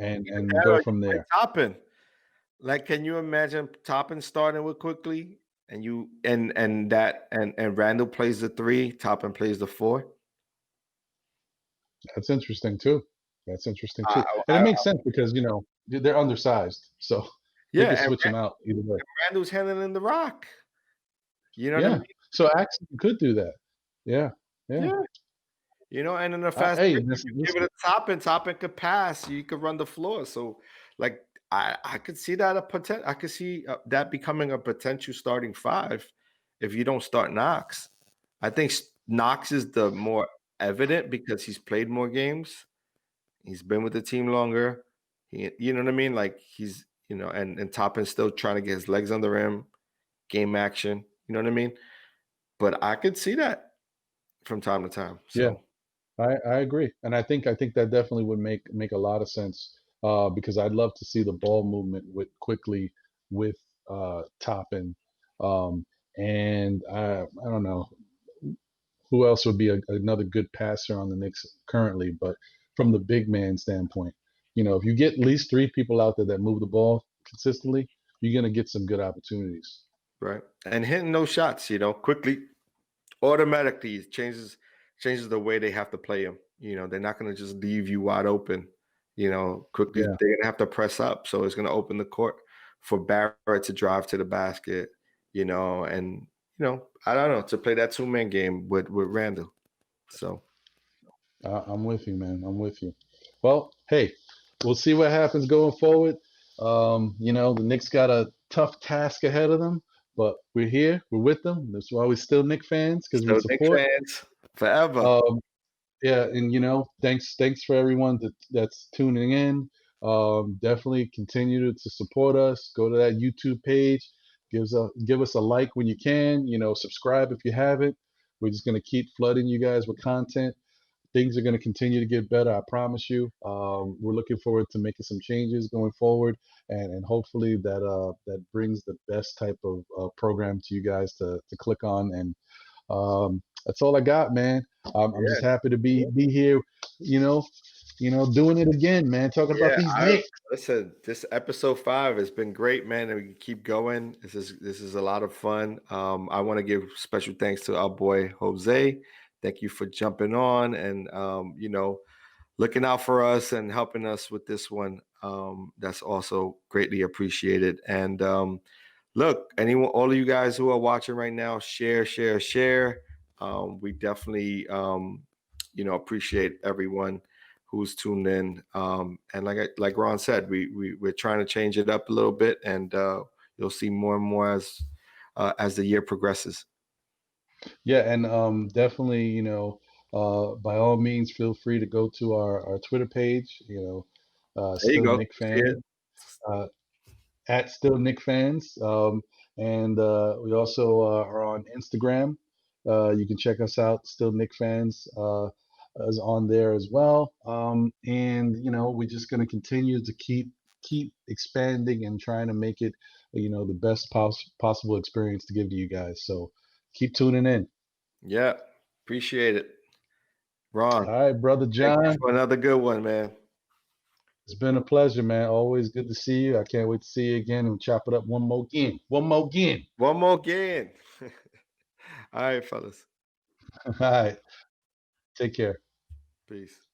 S2: Either
S1: and
S2: that
S1: go
S2: or you
S1: from
S2: play
S1: there.
S2: Toppin. Like, can you imagine Toppin starting with quickly, and you and Randall plays the three, Toppin plays the four?
S1: That's interesting too. That's interesting
S2: I,
S1: too, and it
S2: I,
S1: makes sense because they're undersized, so they
S2: yeah,
S1: can
S2: and
S1: switch them out either way.
S2: Randall's handling the rock. You know what I
S1: Yeah.
S2: mean?
S1: So actually, you could do that. Yeah. Yeah.
S2: Yeah. And in a fast
S1: Hey,
S2: break, you give it
S1: listen.
S2: a Toppin could pass, you could run the floor. So, like, I could see that a potential. I could see that becoming a potential starting five if you don't start Knox. I think Knox is the more evident because he's played more games. He's been with the team longer. You know what I mean? Like and Toppin's still trying to get his legs under him, game action. You know what I mean? But I could see that from time to time.
S1: Yeah.
S2: So
S1: I agree, and I think that definitely would make a lot of sense, because I'd love to see the ball movement with quickly with Toppin, and I don't know who else would be another good passer on the Knicks currently, but from the big man standpoint, if you get at least three people out there that move the ball consistently, you're gonna get some good opportunities.
S2: right, and hitting those shots, quickly, automatically changes the way they have to play them. They're not going to just leave you wide open. Quickly
S1: Yeah,
S2: they're going to have to press up, so it's going to open the court for Barrett to drive to the basket. And I don't know, to play that 2-man game with Randall. So
S1: I'm with you, man. I'm with you. Well, hey, we'll see what happens going forward. The Knicks got a tough task ahead of them, but we're here. We're with them. That's why we're still Knicks fans because we
S2: So Knicks
S1: support.
S2: fans forever.
S1: Um, yeah, and thanks for everyone that's tuning in. Definitely continue to support us. Go to that YouTube page. Give us a like when you can. Subscribe if you haven't. We're just gonna keep flooding you guys with content. Things are going to continue to get better. I promise you. We're looking forward to making some changes going forward, and hopefully that brings the best type of program to you guys to click on. And that's all I got, man. I'm
S2: Yeah,
S1: just happy to be here. You know, doing it again, man. Talking about
S2: yeah.
S1: these
S2: I
S1: Knicks.
S2: listen. This episode 5 has been great, man, and we can keep going. This is a lot of fun. I want to give special thanks to our boy Jose. Thank you for jumping on and looking out for us and helping us with this one. That's also greatly appreciated. And look, all of you guys who are watching right now, share, share, share. We definitely, appreciate everyone who's tuned in. And like Ron said, we're trying to change it up a little bit, and you'll see more and more as the year progresses.
S1: Yeah, and definitely, by all means, feel free to go to our Twitter page.
S2: There you
S1: Still
S2: go.
S1: Nick
S2: See it?
S1: fan. Uh, at Still Nick Fans. And we also are on Instagram. You can check us out. Still Nick Fans is on there as well. And we're just going to continue to keep expanding and trying to make it, the best possible experience to give to you guys. So keep tuning in.
S2: Yeah, appreciate it, Ron.
S1: All right, brother
S2: Thank you
S1: John.
S2: for another good one, man.
S1: It's been a pleasure, man. Always good to see you. I can't wait to see you again and chop it up one more game. One more game.
S2: One more again. All right, fellas.
S1: All right. Take care.
S2: Peace.